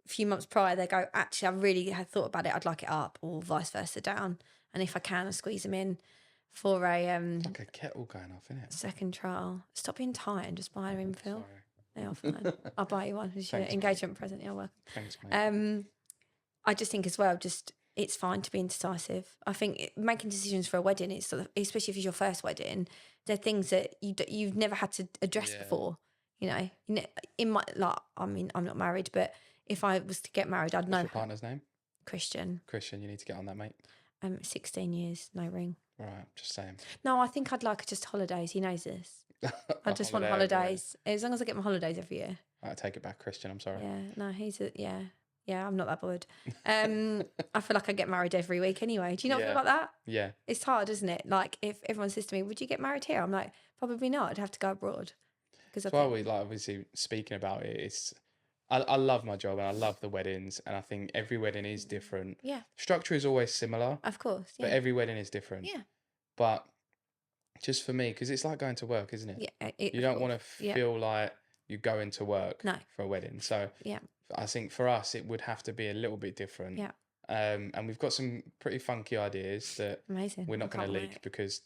a few months prior, they go, actually, I really had thought about it. I'd like it up, or vice versa down. And if I can, I squeeze them in. for a It's like a kettle going off, isn't it? second trial. Stop being tight and just buy a infill. Sorry. Yeah, fine. I'll buy you one as your engagement present. Yeah, welcome. Thanks, mate. I just think as well, just it's fine to be indecisive. I think making decisions for a wedding, it's sort of, especially if it's your first wedding, they're things that you've never had to address before. You know, in my I mean, I'm not married, but if I was to get married, I'd know. What's your partner's name? Christian. Christian, you need to get on that, mate. 16 years, no ring. Right, just saying. No, I think I'd like just holidays. He knows this. I just want holidays. As long as I get my holidays every year. I take it back, Christian. I'm sorry. Yeah, no, yeah. I'm not that bothered. I feel like I get married every week anyway. Do you not feel like that? Yeah. It's hard, isn't it? Like if everyone says to me, "Would you get married here?" I'm like, probably not. I'd have to go abroad. That's why we like obviously speaking about it. It's I love my job and I love the weddings, and I think every wedding is different. Yeah. Structure is always similar. Of course. Yeah. But every wedding is different. Yeah. But just for me, because it's like going to work, isn't it? Yeah. You don't want to feel like you go into work for a wedding. So I think for us, it would have to be a little bit different. Yeah. And we've got some pretty funky ideas that we're not going to leak because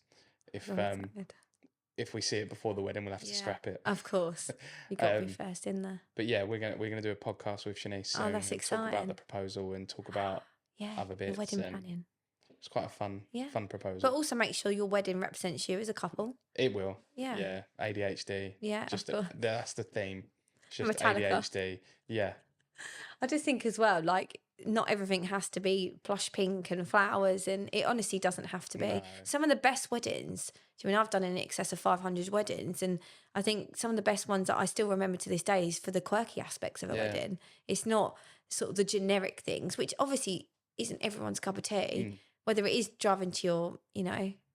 if we see it before the wedding, we'll have to scrap it. Of course, you got to be first in there. But yeah, we're gonna do a podcast with Shanice soon. Oh, that's exciting! Talk about the proposal and talk about other bits. The wedding planning. It's quite a fun proposal. But also make sure your wedding represents you as a couple. It will. Yeah. Yeah. ADHD. Yeah. Just that's the theme. It's just Metallica. ADHD. Yeah. I just think as well, like not everything has to be plush pink and flowers, and it honestly doesn't have to be. No. Some of the best weddings, I mean, I've done in excess of 500 weddings, and I think some of the best ones that I still remember to this day is for the quirky aspects of a wedding. It's not sort of the generic things, which obviously isn't everyone's cup of tea. Whether it is driving to your,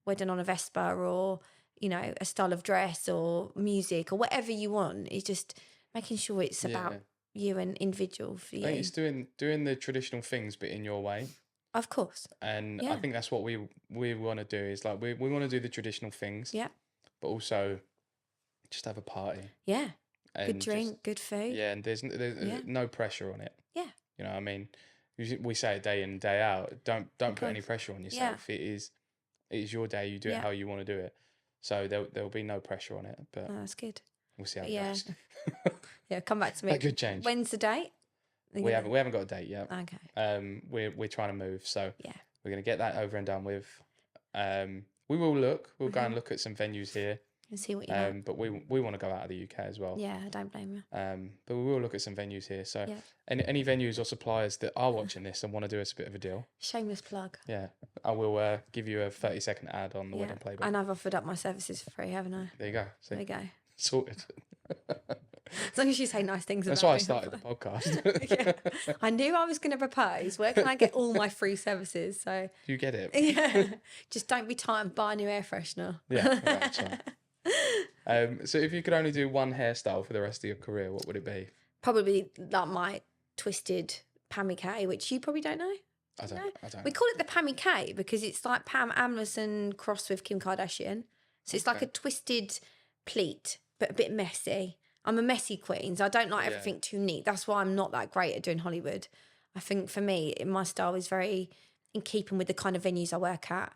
wedding on a Vespa or, a style of dress or music or whatever you want, it's just making sure it's about you and individual for you. I think it's doing the traditional things, but in your way. Of course. And I think that's what we want to do is like, we want to do the traditional things. Yeah. But also just have a party. Yeah. And good drink, good food. Yeah. And there's no pressure on it. Yeah. You know what I mean? We say it day in and day out. Don't put any pressure on yourself. Yeah. It is your day. You do it how you want to do it. So there'll be no pressure on it. But that's good. We'll see how it goes. Yeah, come back to me. That could change. When's the date? We haven't got a date yet. Okay. We're trying to move, so we're gonna get that over and done with. We will look. We'll go and look at some venues here. And see what you know. But we want to go out of the UK as well. Yeah, I don't blame you. But we will look at some venues here. So any venues or suppliers that are watching this and want to do us a bit of a deal. Shameless plug. Yeah. I will give you a 30-second ad on the Wedding Playbook. And I've offered up my services for free, haven't I? There you go. There you go. Sorted. As long as you say nice things That's about why I me. started the podcast. I knew I was going to propose. Where can I get all my free services? So you get it. Yeah. Just don't be tight and buy a new air freshener. Yeah. Right, so if you could only do one hairstyle for the rest of your career, what would it be? Probably like my twisted Pammy K, which you probably don't know. I don't. We call it the Pammy K because it's like Pam Anderson crossed with Kim Kardashian. So it's like a twisted pleat, but a bit messy. I'm a messy queen, so I don't like everything too neat. That's why I'm not that great at doing Hollywood. I think for me, my style is very in keeping with the kind of venues I work at.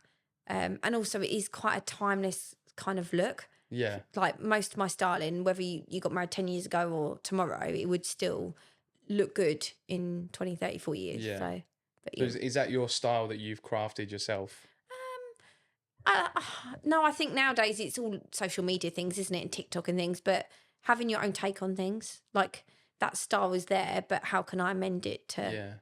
And also it is quite a timeless kind of look. Yeah. Like most of my styling, whether you got married 10 years ago or tomorrow, it would still look good in 20, 30, 40 years. Yeah. So, is that your style that you've crafted yourself? No, I think nowadays it's all social media things, isn't it? And TikTok and things, but having your own take on things, like that style is there, but how can I amend it to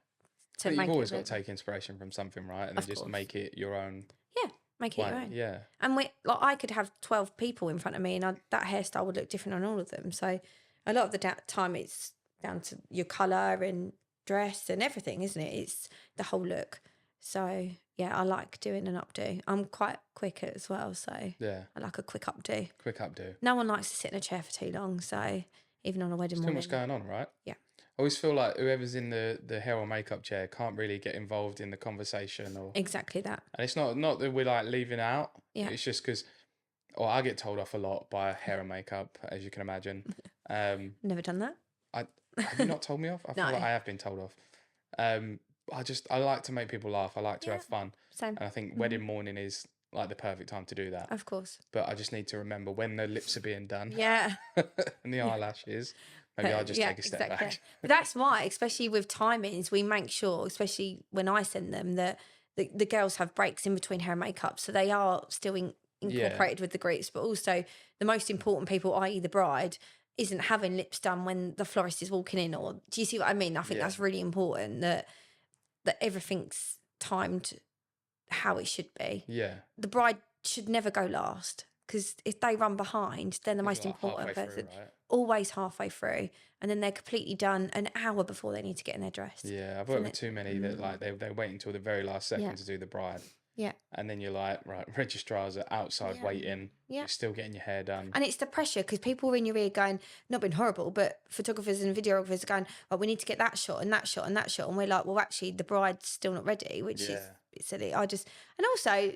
but you've always got to take inspiration from something, right? And then just make it your own. Yeah, make it your own. Yeah. And I could have 12 people in front of me and that hairstyle would look different on all of them. So a lot of the time it's down to your colour and dress and everything, isn't it? It's the whole look. So yeah, I like doing an updo. I'm quite quick as well, so I like a quick updo. Quick updo. No one likes to sit in a chair for too long, so even on a wedding morning. Too much going on, right? Yeah. I always feel like whoever's in the hair or makeup chair can't really get involved in the conversation or exactly that. And it's not that we're like leaving out. Yeah. It's just because, I get told off a lot by hair and makeup, as you can imagine. Never done that. Have you not told me off? I feel like I have been told off. I like to make people laugh. I like to have fun. Same. And I think wedding morning is like the perfect time to do that. Of course. But I just need to remember when the lips are being done. Yeah. And the eyelashes. Maybe I'll just take a step back. But that's why, especially with timings, we make sure, especially when I send them, that the girls have breaks in between hair and makeup. So they are still incorporated with the groups, but also the most important people, i.e. the bride, isn't having lips done when the florist is walking in. Or do you see what I mean? I think that's really important, that everything's timed how it should be. Yeah. The bride should never go last, because if they run behind, they're the most important person. Right? Always halfway through, and then they're completely done an hour before they need to get in their dress. Yeah, I've worked with too many that like they wait until the very last second to do the bride. Yeah. And then you're like, right, registrars are outside waiting. Yeah. You're still getting your hair done. And it's the pressure, because people are in your ear going, not being horrible, but photographers and videographers are going, oh, we need to get that shot and that shot and that shot. And we're like, well, actually, the bride's still not ready, which is silly. And also,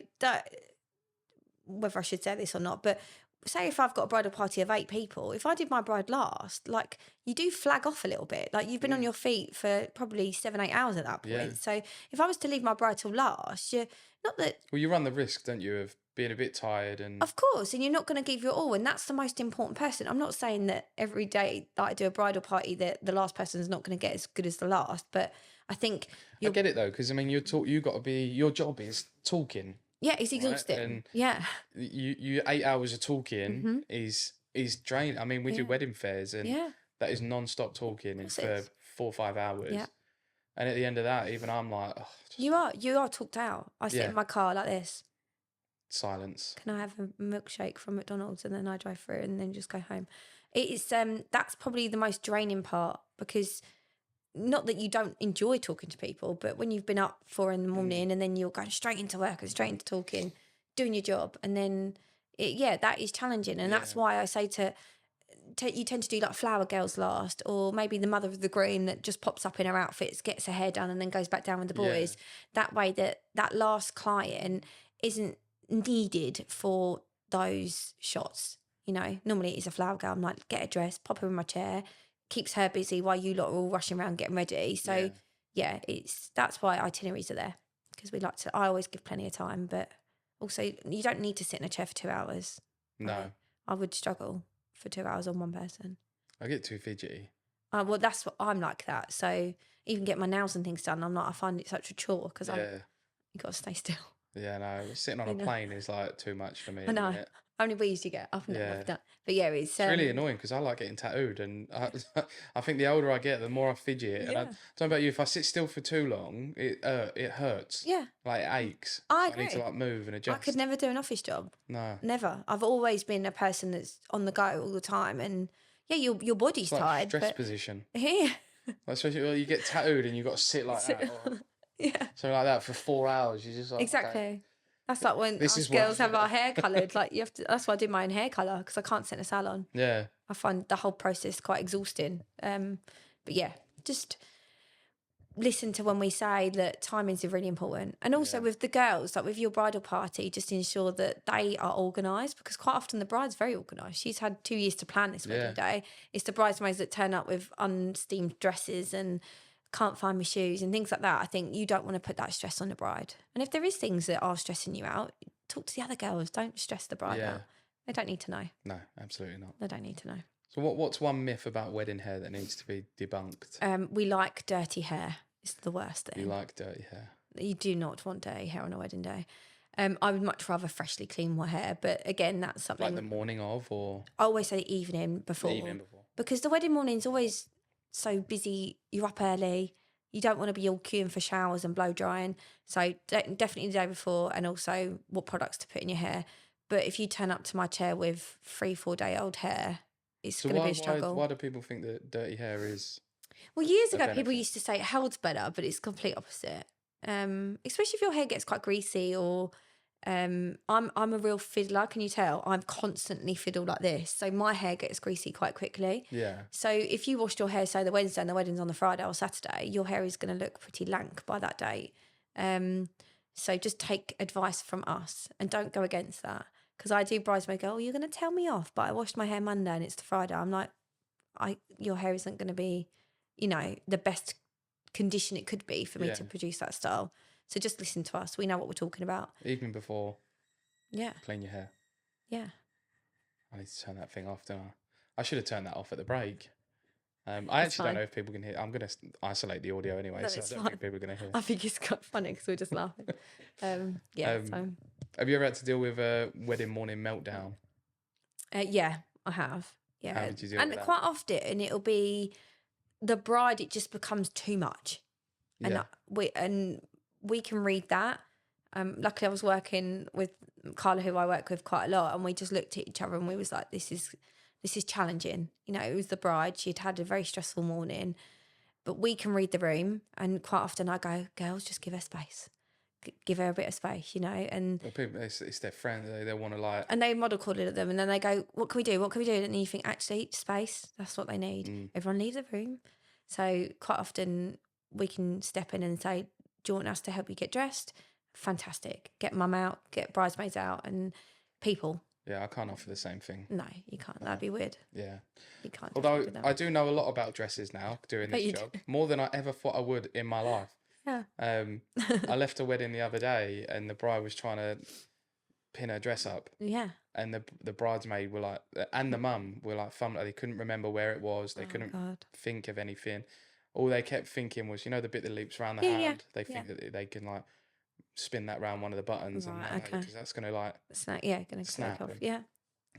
whether I should say this or not, but say if I've got a bridal party of 8 people, if I did my bride last, like, you do flag off a little bit. Like, you've been on your feet for probably 7-8 hours at that point. Yeah. So if I was to leave my bride till last, not that... Well, you run the risk, don't you, of being a bit tired and... Of course, and you're not going to give your all, and that's the most important person. I'm not saying that every day that I do a bridal party that the last person is not going to get as good as the last, but I think... I get it, though, because, I mean, you got to be... Your job is talking. Yeah, it's exhausting. Right? And yeah. You 8 hours of talking is draining. I mean, we do wedding fairs, and that is non-stop talking for 4 or 5 hours. Yeah. And at the end of that, even I'm like... Oh, you are talked out. I sit in my car like this. Silence. Can I have a milkshake from McDonald's? And then I drive through and then just go home. It's that's probably the most draining part, because not that you don't enjoy talking to people, but when you've been up 4 in the morning and then you're going straight into work and straight into talking, doing your job, and then that is challenging. And that's why I say you tend to do like flower girls last, or maybe the mother of the groom that just pops up in her outfits, gets her hair done, and then goes back down with the boys. That way that last client isn't needed for those shots. You know, normally it's a flower girl. I'm like, get a dress, pop her in my chair, keeps her busy while you lot are all rushing around getting ready. So that's why itineraries are there, because I always give plenty of time, but also you don't need to sit in a chair for 2 hours. No. I would struggle for 2 hours on one person. I get too fidgety. Well, that's what I'm like that. So even get my nails and things done, I find it such a chore, because you got to stay still. Yeah, no, sitting on a plane is like too much for me. I know. How many weeks do you get? I've never done. But it's really annoying, because I like getting tattooed, and I think the older I get, the more I fidget. And I don't know about you, if I sit still for too long, it hurts. Yeah. Like, it aches. I agree. I need to like move and adjust. I could never do an office job. No. Never. I've always been a person that's on the go all the time, and your body's like tired. Stress position. Yeah. Like, especially when you get tattooed and you've got to sit like that. Or, something like that for 4 hours. You just like, exactly. Okay. That's like when us girls have our hair coloured. Like, you have to. That's why I do my own hair colour, because I can't sit in a salon. Yeah. I find the whole process quite exhausting. But just listen to when we say that timings are really important. And also with the girls, like with your bridal party, just ensure that they are organised, because quite often the bride's very organised. She's had 2 years to plan this wedding day. It's the bridesmaids that turn up with unsteamed dresses and can't find my shoes and things like that. I think you don't want to put that stress on the bride. And if there is things that are stressing you out, talk to the other girls. Don't stress the bride out. They don't need to know. No, absolutely not. They don't need to know. So what's one myth about wedding hair that needs to be debunked? We like dirty hair. It's the worst thing. You like dirty hair? You do not want dirty hair on a wedding day. I would much rather freshly clean my hair, but again, that's something... Like the morning of, or...? I always say the evening before. The evening before. Because the wedding morning's always so busy. You're up early. You don't want to be all queuing for showers and blow drying. So definitely the day before, and also what products to put in your hair. But if you turn up to my chair with 3-4 day old hair, it's going to be a struggle. Why do people think that dirty hair is... Well, years ago, people used to say it holds better, but it's complete opposite. Especially if your hair gets quite greasy, or... I'm a real fiddler, can you tell? I'm constantly fiddle like this, so my hair gets greasy quite quickly. Yeah. So if you washed your hair, say the Wednesday and the wedding's on the Friday or Saturday, your hair is going to look pretty lank by that date. So just take advice from us and don't go against that, because I do bridesmaid go, oh, you're going to tell me off, but I washed my hair Monday and it's the Friday. I'm like, your hair isn't going to be, the best condition it could be for me to produce that style. So just listen to us. We know what we're talking about. Evening before. Yeah. Clean your hair. Yeah. I need to turn that thing off, don't I? I should have turned that off at the break. I actually don't know if people can hear. I'm going to isolate the audio anyway, No, so I it's don't fine. think people are going to hear. I think it's quite funny because we're just laughing. Yeah. So. Have you ever had to deal with a wedding morning meltdown? Yeah, I have. Yeah. How did you deal with that? And quite often it'll be the bride. It just becomes too much, Yeah. and we can read that. Luckily, I was working with Carla, who I work with quite a lot, and we just looked at each other and we was like, "This is challenging." You know, it was the bride. She'd had a very stressful morning, but we can read the room, and quite often I go, "Girls, just give her space, give her a bit of space," you know. And well, people, it's their friend. They want to like. And they model call it at them, and then they go, "What can we do? What can we do?" And then you think, actually, space. That's what they need. Everyone leave the room. So quite often we can step in and say, "Do you want us to help you get dressed?" Fantastic. Get mum out, get bridesmaids out, and people. Yeah, I can't offer the same thing. No, you can't. That'd be weird. Yeah. You can't. Although I do know a lot about dresses now, doing this job, more than I ever thought I would in my life. Yeah. I left a wedding the other day, and the bride was trying to pin her dress up. Yeah. And the bridesmaid were like, and the mum were like, they couldn't remember where it was. They couldn't think of anything. All they kept thinking was, the bit that loops around the hand. They think that they can like spin that round one of the buttons, Right, and okay. because that's gonna like snap. Yeah, gonna snap off. Yeah.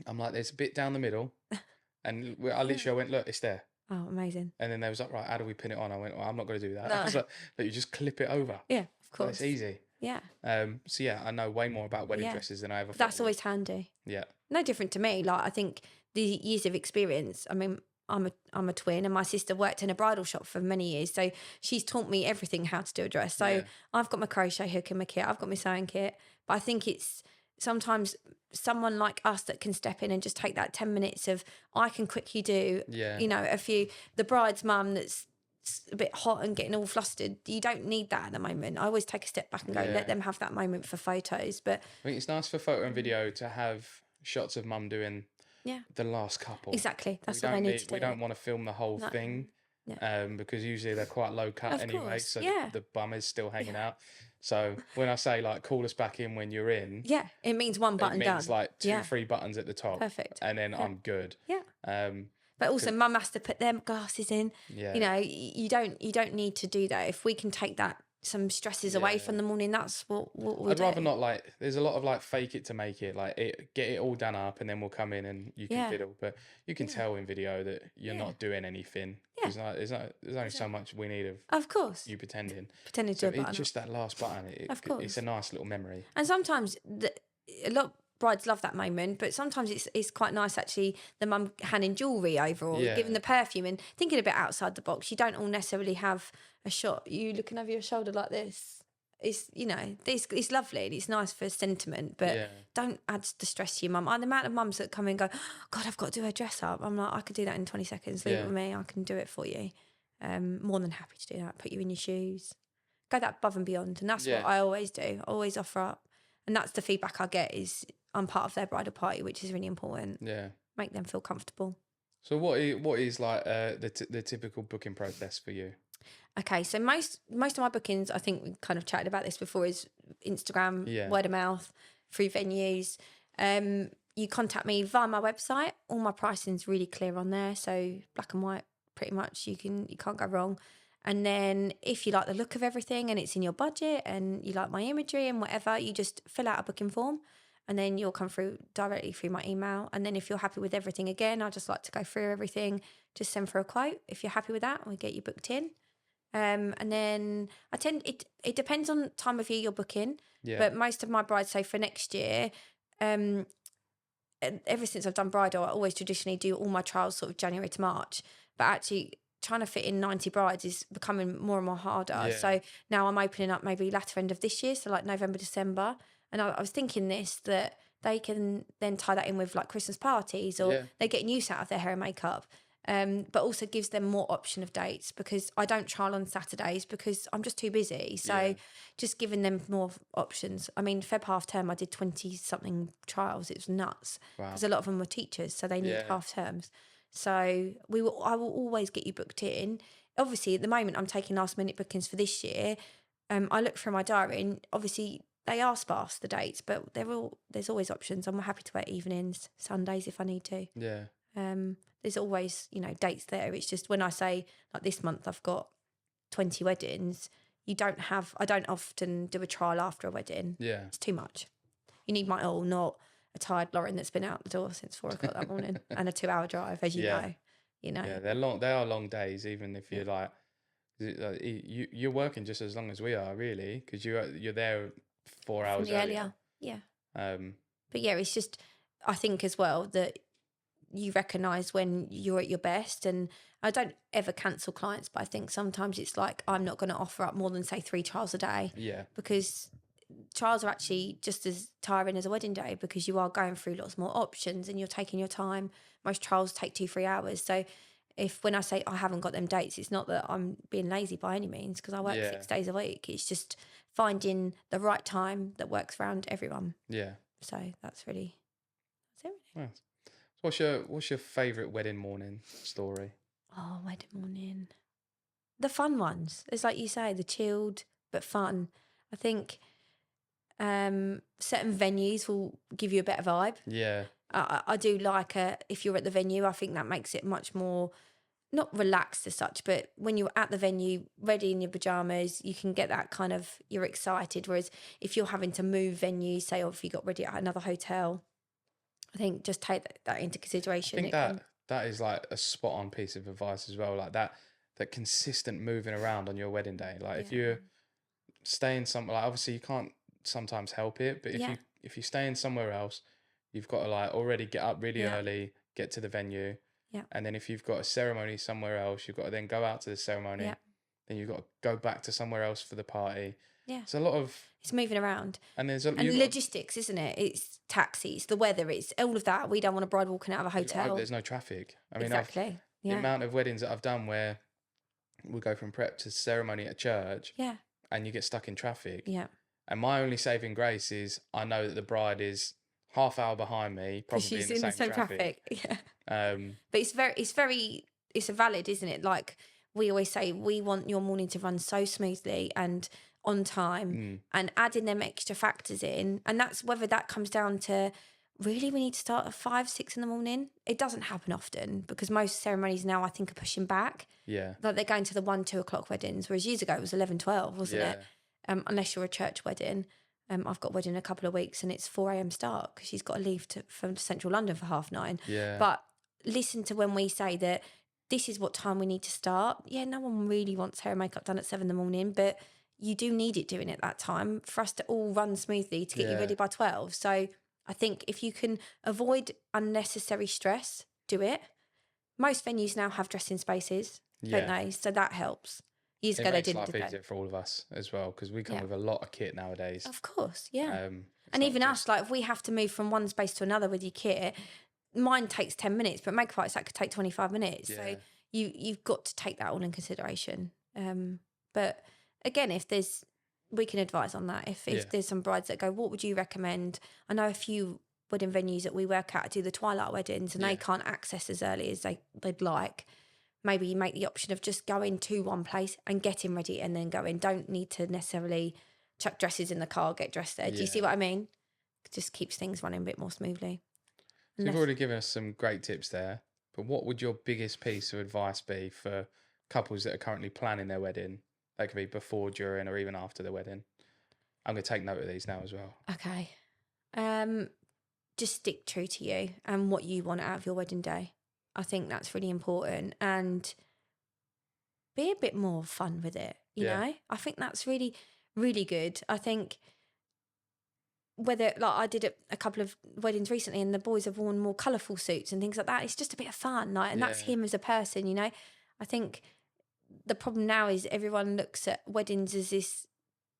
I'm like, there's a bit down the middle, and I went, look, it's there. Oh, amazing. And then they was like, right, how do we pin it on? I went, well, I'm not going to do that. No. I was like, you just clip it over. Yeah, of course. It's easy. Yeah. So yeah, I know way more about wedding dresses than I ever thought. That's always handy. Yeah. No different to me. Like, I think the years of experience, I mean, I'm a twin, and my sister worked in a bridal shop for many years. So she's taught me everything, how to do a dress. So I've got my crochet hook and my kit. I've got my sewing kit. But I think it's sometimes someone like us that can step in and just take that 10 minutes of, I can quickly do, the bride's mum that's a bit hot and getting all flustered. You don't need that at the moment. I always take a step back and go, let them have that moment for photos. But I think it's nice for photo and video to have shots of mum doing the last couple. Exactly. That's what they need to do. We don't want to film the whole thing because usually they're quite low cut anyway. So the bum is still hanging out. So when I say like call us back in when you're in, it means one button done. It means like 2-3 buttons at the top. Perfect. And then I'm good. Yeah. But also, mum has to put their glasses in. Yeah. You know, you don't need to do that. If we can take some stresses away from the morning, that's what I'd rather not, like, there's a lot of like fake it to make it, like get it all done up and then we'll come in and you can fiddle. But you can tell in video that you're not doing anything. Yeah. There's only so much we need of course, you pretending to do a button. It's just that last button. Of course. It's a nice little memory. And sometimes a lot of brides love that moment, but sometimes it's quite nice actually, the mum handing jewellery over or giving the perfume and thinking a bit outside the box. You don't all necessarily have a shot, you looking over your shoulder like this. It's, it's lovely and it's nice for sentiment, but don't add the stress to your mum. The amount of mums that come in and go, oh, God, I've got to do her dress up. I'm like, I could do that in 20 seconds. Leave it with me. I can do it for you. More than happy to do that. Put you in your shoes. Go that above and beyond. And that's what I always do. I always offer up. And that's the feedback I get is I'm part of their bridal party, which is really important. Yeah. Make them feel comfortable. So what is like the typical booking process for you? Okay, so most of my bookings, I think we kind of chatted about this before, is Instagram, word of mouth, through venues. You contact me via my website. All my pricing's really clear on there, so black and white, pretty much. You can't go wrong. And then if you like the look of everything and it's in your budget and you like my imagery and whatever, you just fill out a booking form and then you'll come through directly through my email. And then if you're happy with everything, again, I just like to go through everything, just send for a quote. If you're happy with that, we get you booked in. And then it depends on time of year you're booking, but most of my brides, so for next year, ever since I've done bridal, I always traditionally do all my trials sort of January to March, but actually trying to fit in 90 brides is becoming more and more harder. So now I'm opening up maybe latter end of this year, so like November, December. And I was thinking that they can then tie that in with like Christmas parties or they're getting use out of their hair and makeup. But also gives them more option of dates because I don't trial on Saturdays because I'm just too busy. So just giving them more options. I mean, Feb half term, I did 20-something trials. It was nuts because a lot of them were teachers, so they need half terms. So I will always get you booked in. Obviously, at the moment, I'm taking last minute bookings for this year. I look through my diary and obviously they are sparse, the dates, but there's always options. I'm happy to work evenings, Sundays if I need to. Yeah. There's always, dates there. It's just when I say like this month I've got 20 weddings, I don't often do a trial after a wedding. Yeah. It's too much. You need my all, not a tired Lauren that's been out the door since 4 o'clock that morning and a 2-hour drive, as you know. Yeah, they're long. They are long days, even if you're like, you're working just as long as we are, really, because you're there 4 hours earlier. Yeah. But yeah, it's just, I think as well that you recognise when you're at your best, and I don't ever cancel clients, but I think sometimes it's like I'm not going to offer up more than say 3 trials a day. Yeah. Because trials are actually just as tiring as a wedding day, because you are going through lots more options and you're taking your time. Most trials take 2-3 hours. So when I say I haven't got them dates, it's not that I'm being lazy by any means, because I work 6 days a week. It's just finding the right time that works around everyone. Yeah. So that's it. Nice. So what's your favourite wedding morning story? Oh, wedding morning. The fun ones. It's like you say, the chilled but fun. I think certain venues will give you a better vibe. Yeah. I do like if you're at the venue, I think that makes it much more, not relaxed as such, but when you're at the venue, ready in your pajamas, you can get that kind of, you're excited. Whereas if you're having to move venues, say, or if you got ready at another hotel, I think just take that into consideration. I think that is like a spot on piece of advice as well. Like that consistent moving around on your wedding day. Like if you're staying somewhere, like obviously you can't sometimes help it, but if you stay in somewhere else, you've got to like already get up really early, get to the venue. Yeah. And then if you've got a ceremony somewhere else, you've got to then go out to the ceremony. Yeah. Then you've got to go back to somewhere else for the party. Yeah. It's a lot of... It's moving around. And there's logistics, isn't it? It's taxis, the weather, it's all of that. We don't want a bride walking out of a hotel. There's no traffic. I mean, exactly. The amount of weddings that I've done where we go from prep to ceremony at church. Yeah. And you get stuck in traffic. Yeah. And my only saving grace is I know that the bride is half hour behind me, probably she's in the same traffic. Yeah. But it's a valid, isn't it? Like we always say, we want your morning to run so smoothly and on time, and adding them extra factors in. And that's whether that comes down to really we need to start at 5-6 in the morning. It doesn't happen often because most ceremonies now I think are pushing back. Yeah. Like they're going to the 1-2 o'clock weddings, whereas years ago it was 11-12, wasn't it? Unless you're a church wedding. I've got a wedding in a couple of weeks and it's 4 a.m. start because she's got to leave from central London for 9:30. Yeah. But listen to when we say that this is what time we need to start. Yeah, no one really wants hair and makeup done at 7 in the morning, but you do need it doing at that time for us to all run smoothly to get you ready by 12. So I think if you can avoid unnecessary stress, do it. Most venues now have dressing spaces, don't they? So that helps. Years ago, they didn't. It makes life easier for all of us as well because we come with a lot of kit nowadays. Of course, yeah. And even us, like if we have to move from one space to another with your kit, mine takes 10 minutes, but makeup artists that could take 25 minutes. Yeah. So you've got to take that all in consideration. But again, we can advise on that. If there's some brides that go, what would you recommend? I know a few wedding venues that we work at do the twilight weddings and they can't access as early as they'd like. Maybe you make the option of just going to one place and getting ready and then going. Don't need to necessarily chuck dresses in the car, get dressed there. Do you see what I mean? It just keeps things running a bit more smoothly. So you've already given us some great tips there, but what would your biggest piece of advice be for couples that are currently planning their wedding? That could be before, during, or even after the wedding. I'm going to take note of these now as well. Okay. Just stick true to you and what you want out of your wedding day. I think that's really important, and be a bit more fun with it, you know? I think that's really, really good. I think I did a couple of weddings recently and the boys have worn more colourful suits and things like that. It's just a bit of fun, and that's him as a person, you know? I think the problem now is everyone looks at weddings as this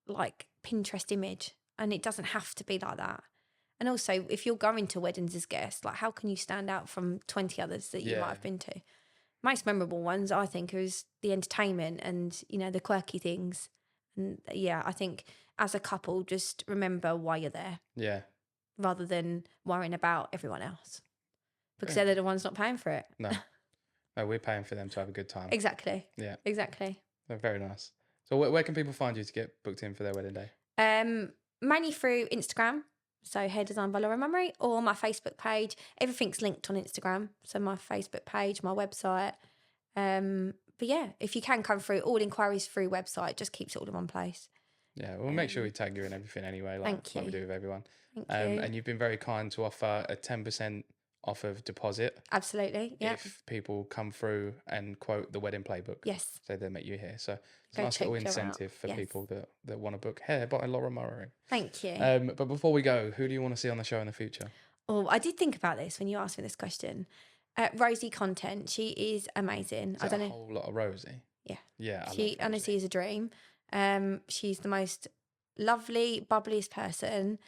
like Pinterest image, and it doesn't have to be like that. And also, if you're going to weddings as guests, like how can you stand out from 20 others that you might have been to? Most memorable ones, I think, is the entertainment and, you know, the quirky things. And I think as a couple, just remember why you're there. Yeah. Rather than worrying about everyone else. Because they're the ones not paying for it. No, we're paying for them to have a good time. Exactly. Yeah. Exactly. Very nice. So where can people find you to get booked in for their wedding day? mainly through Instagram. So Hair Design by Lauren Mummery, or my Facebook page. Everything's linked on Instagram. So my Facebook page, my website. But yeah, if you can come through, all inquiries through website, just keeps it all in one place. Yeah, we'll make sure we tag you in everything anyway, like we do with everyone. Thank you. And you've been very kind to offer a 10% off of deposit. Absolutely, yeah. If people come through and quote the Wedding Playbook. Yes. So they met you here. So it's a Go nice little check her out. incentive for Yes. people that want to book hair by Lauren Mummery. Thank you. But before we go, who do you want to see on the show in the future? Oh, I did think about this when you asked me this question. Rosie Content, she is amazing. I don't know. A whole lot of Rosie. Yeah. Yeah. She honestly is a dream. She's the most lovely, bubbliest person.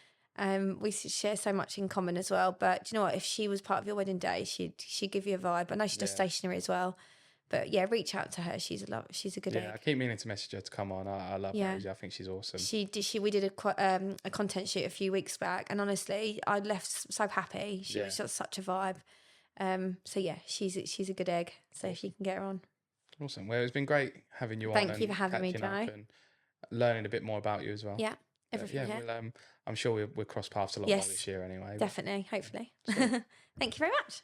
We share so much in common as well. But do you know what? If she was part of your wedding day, she'd give you a vibe. I know she does stationery as well. But yeah, reach out to her. She's a good egg. Yeah, I keep meaning to message her to come on. I love Rosie. I think she's awesome. We did a content shoot a few weeks back, and honestly, I left so happy. She was just such a vibe. So yeah, she's a good egg. So if you can get her on. Awesome. Well, it's been great having you on. Thank you for having me, Joe. And learning a bit more about you as well. Yeah, everything. Yeah, I'm sure we'll cross paths a lot more this year anyway. Definitely, hopefully. Thank you very much.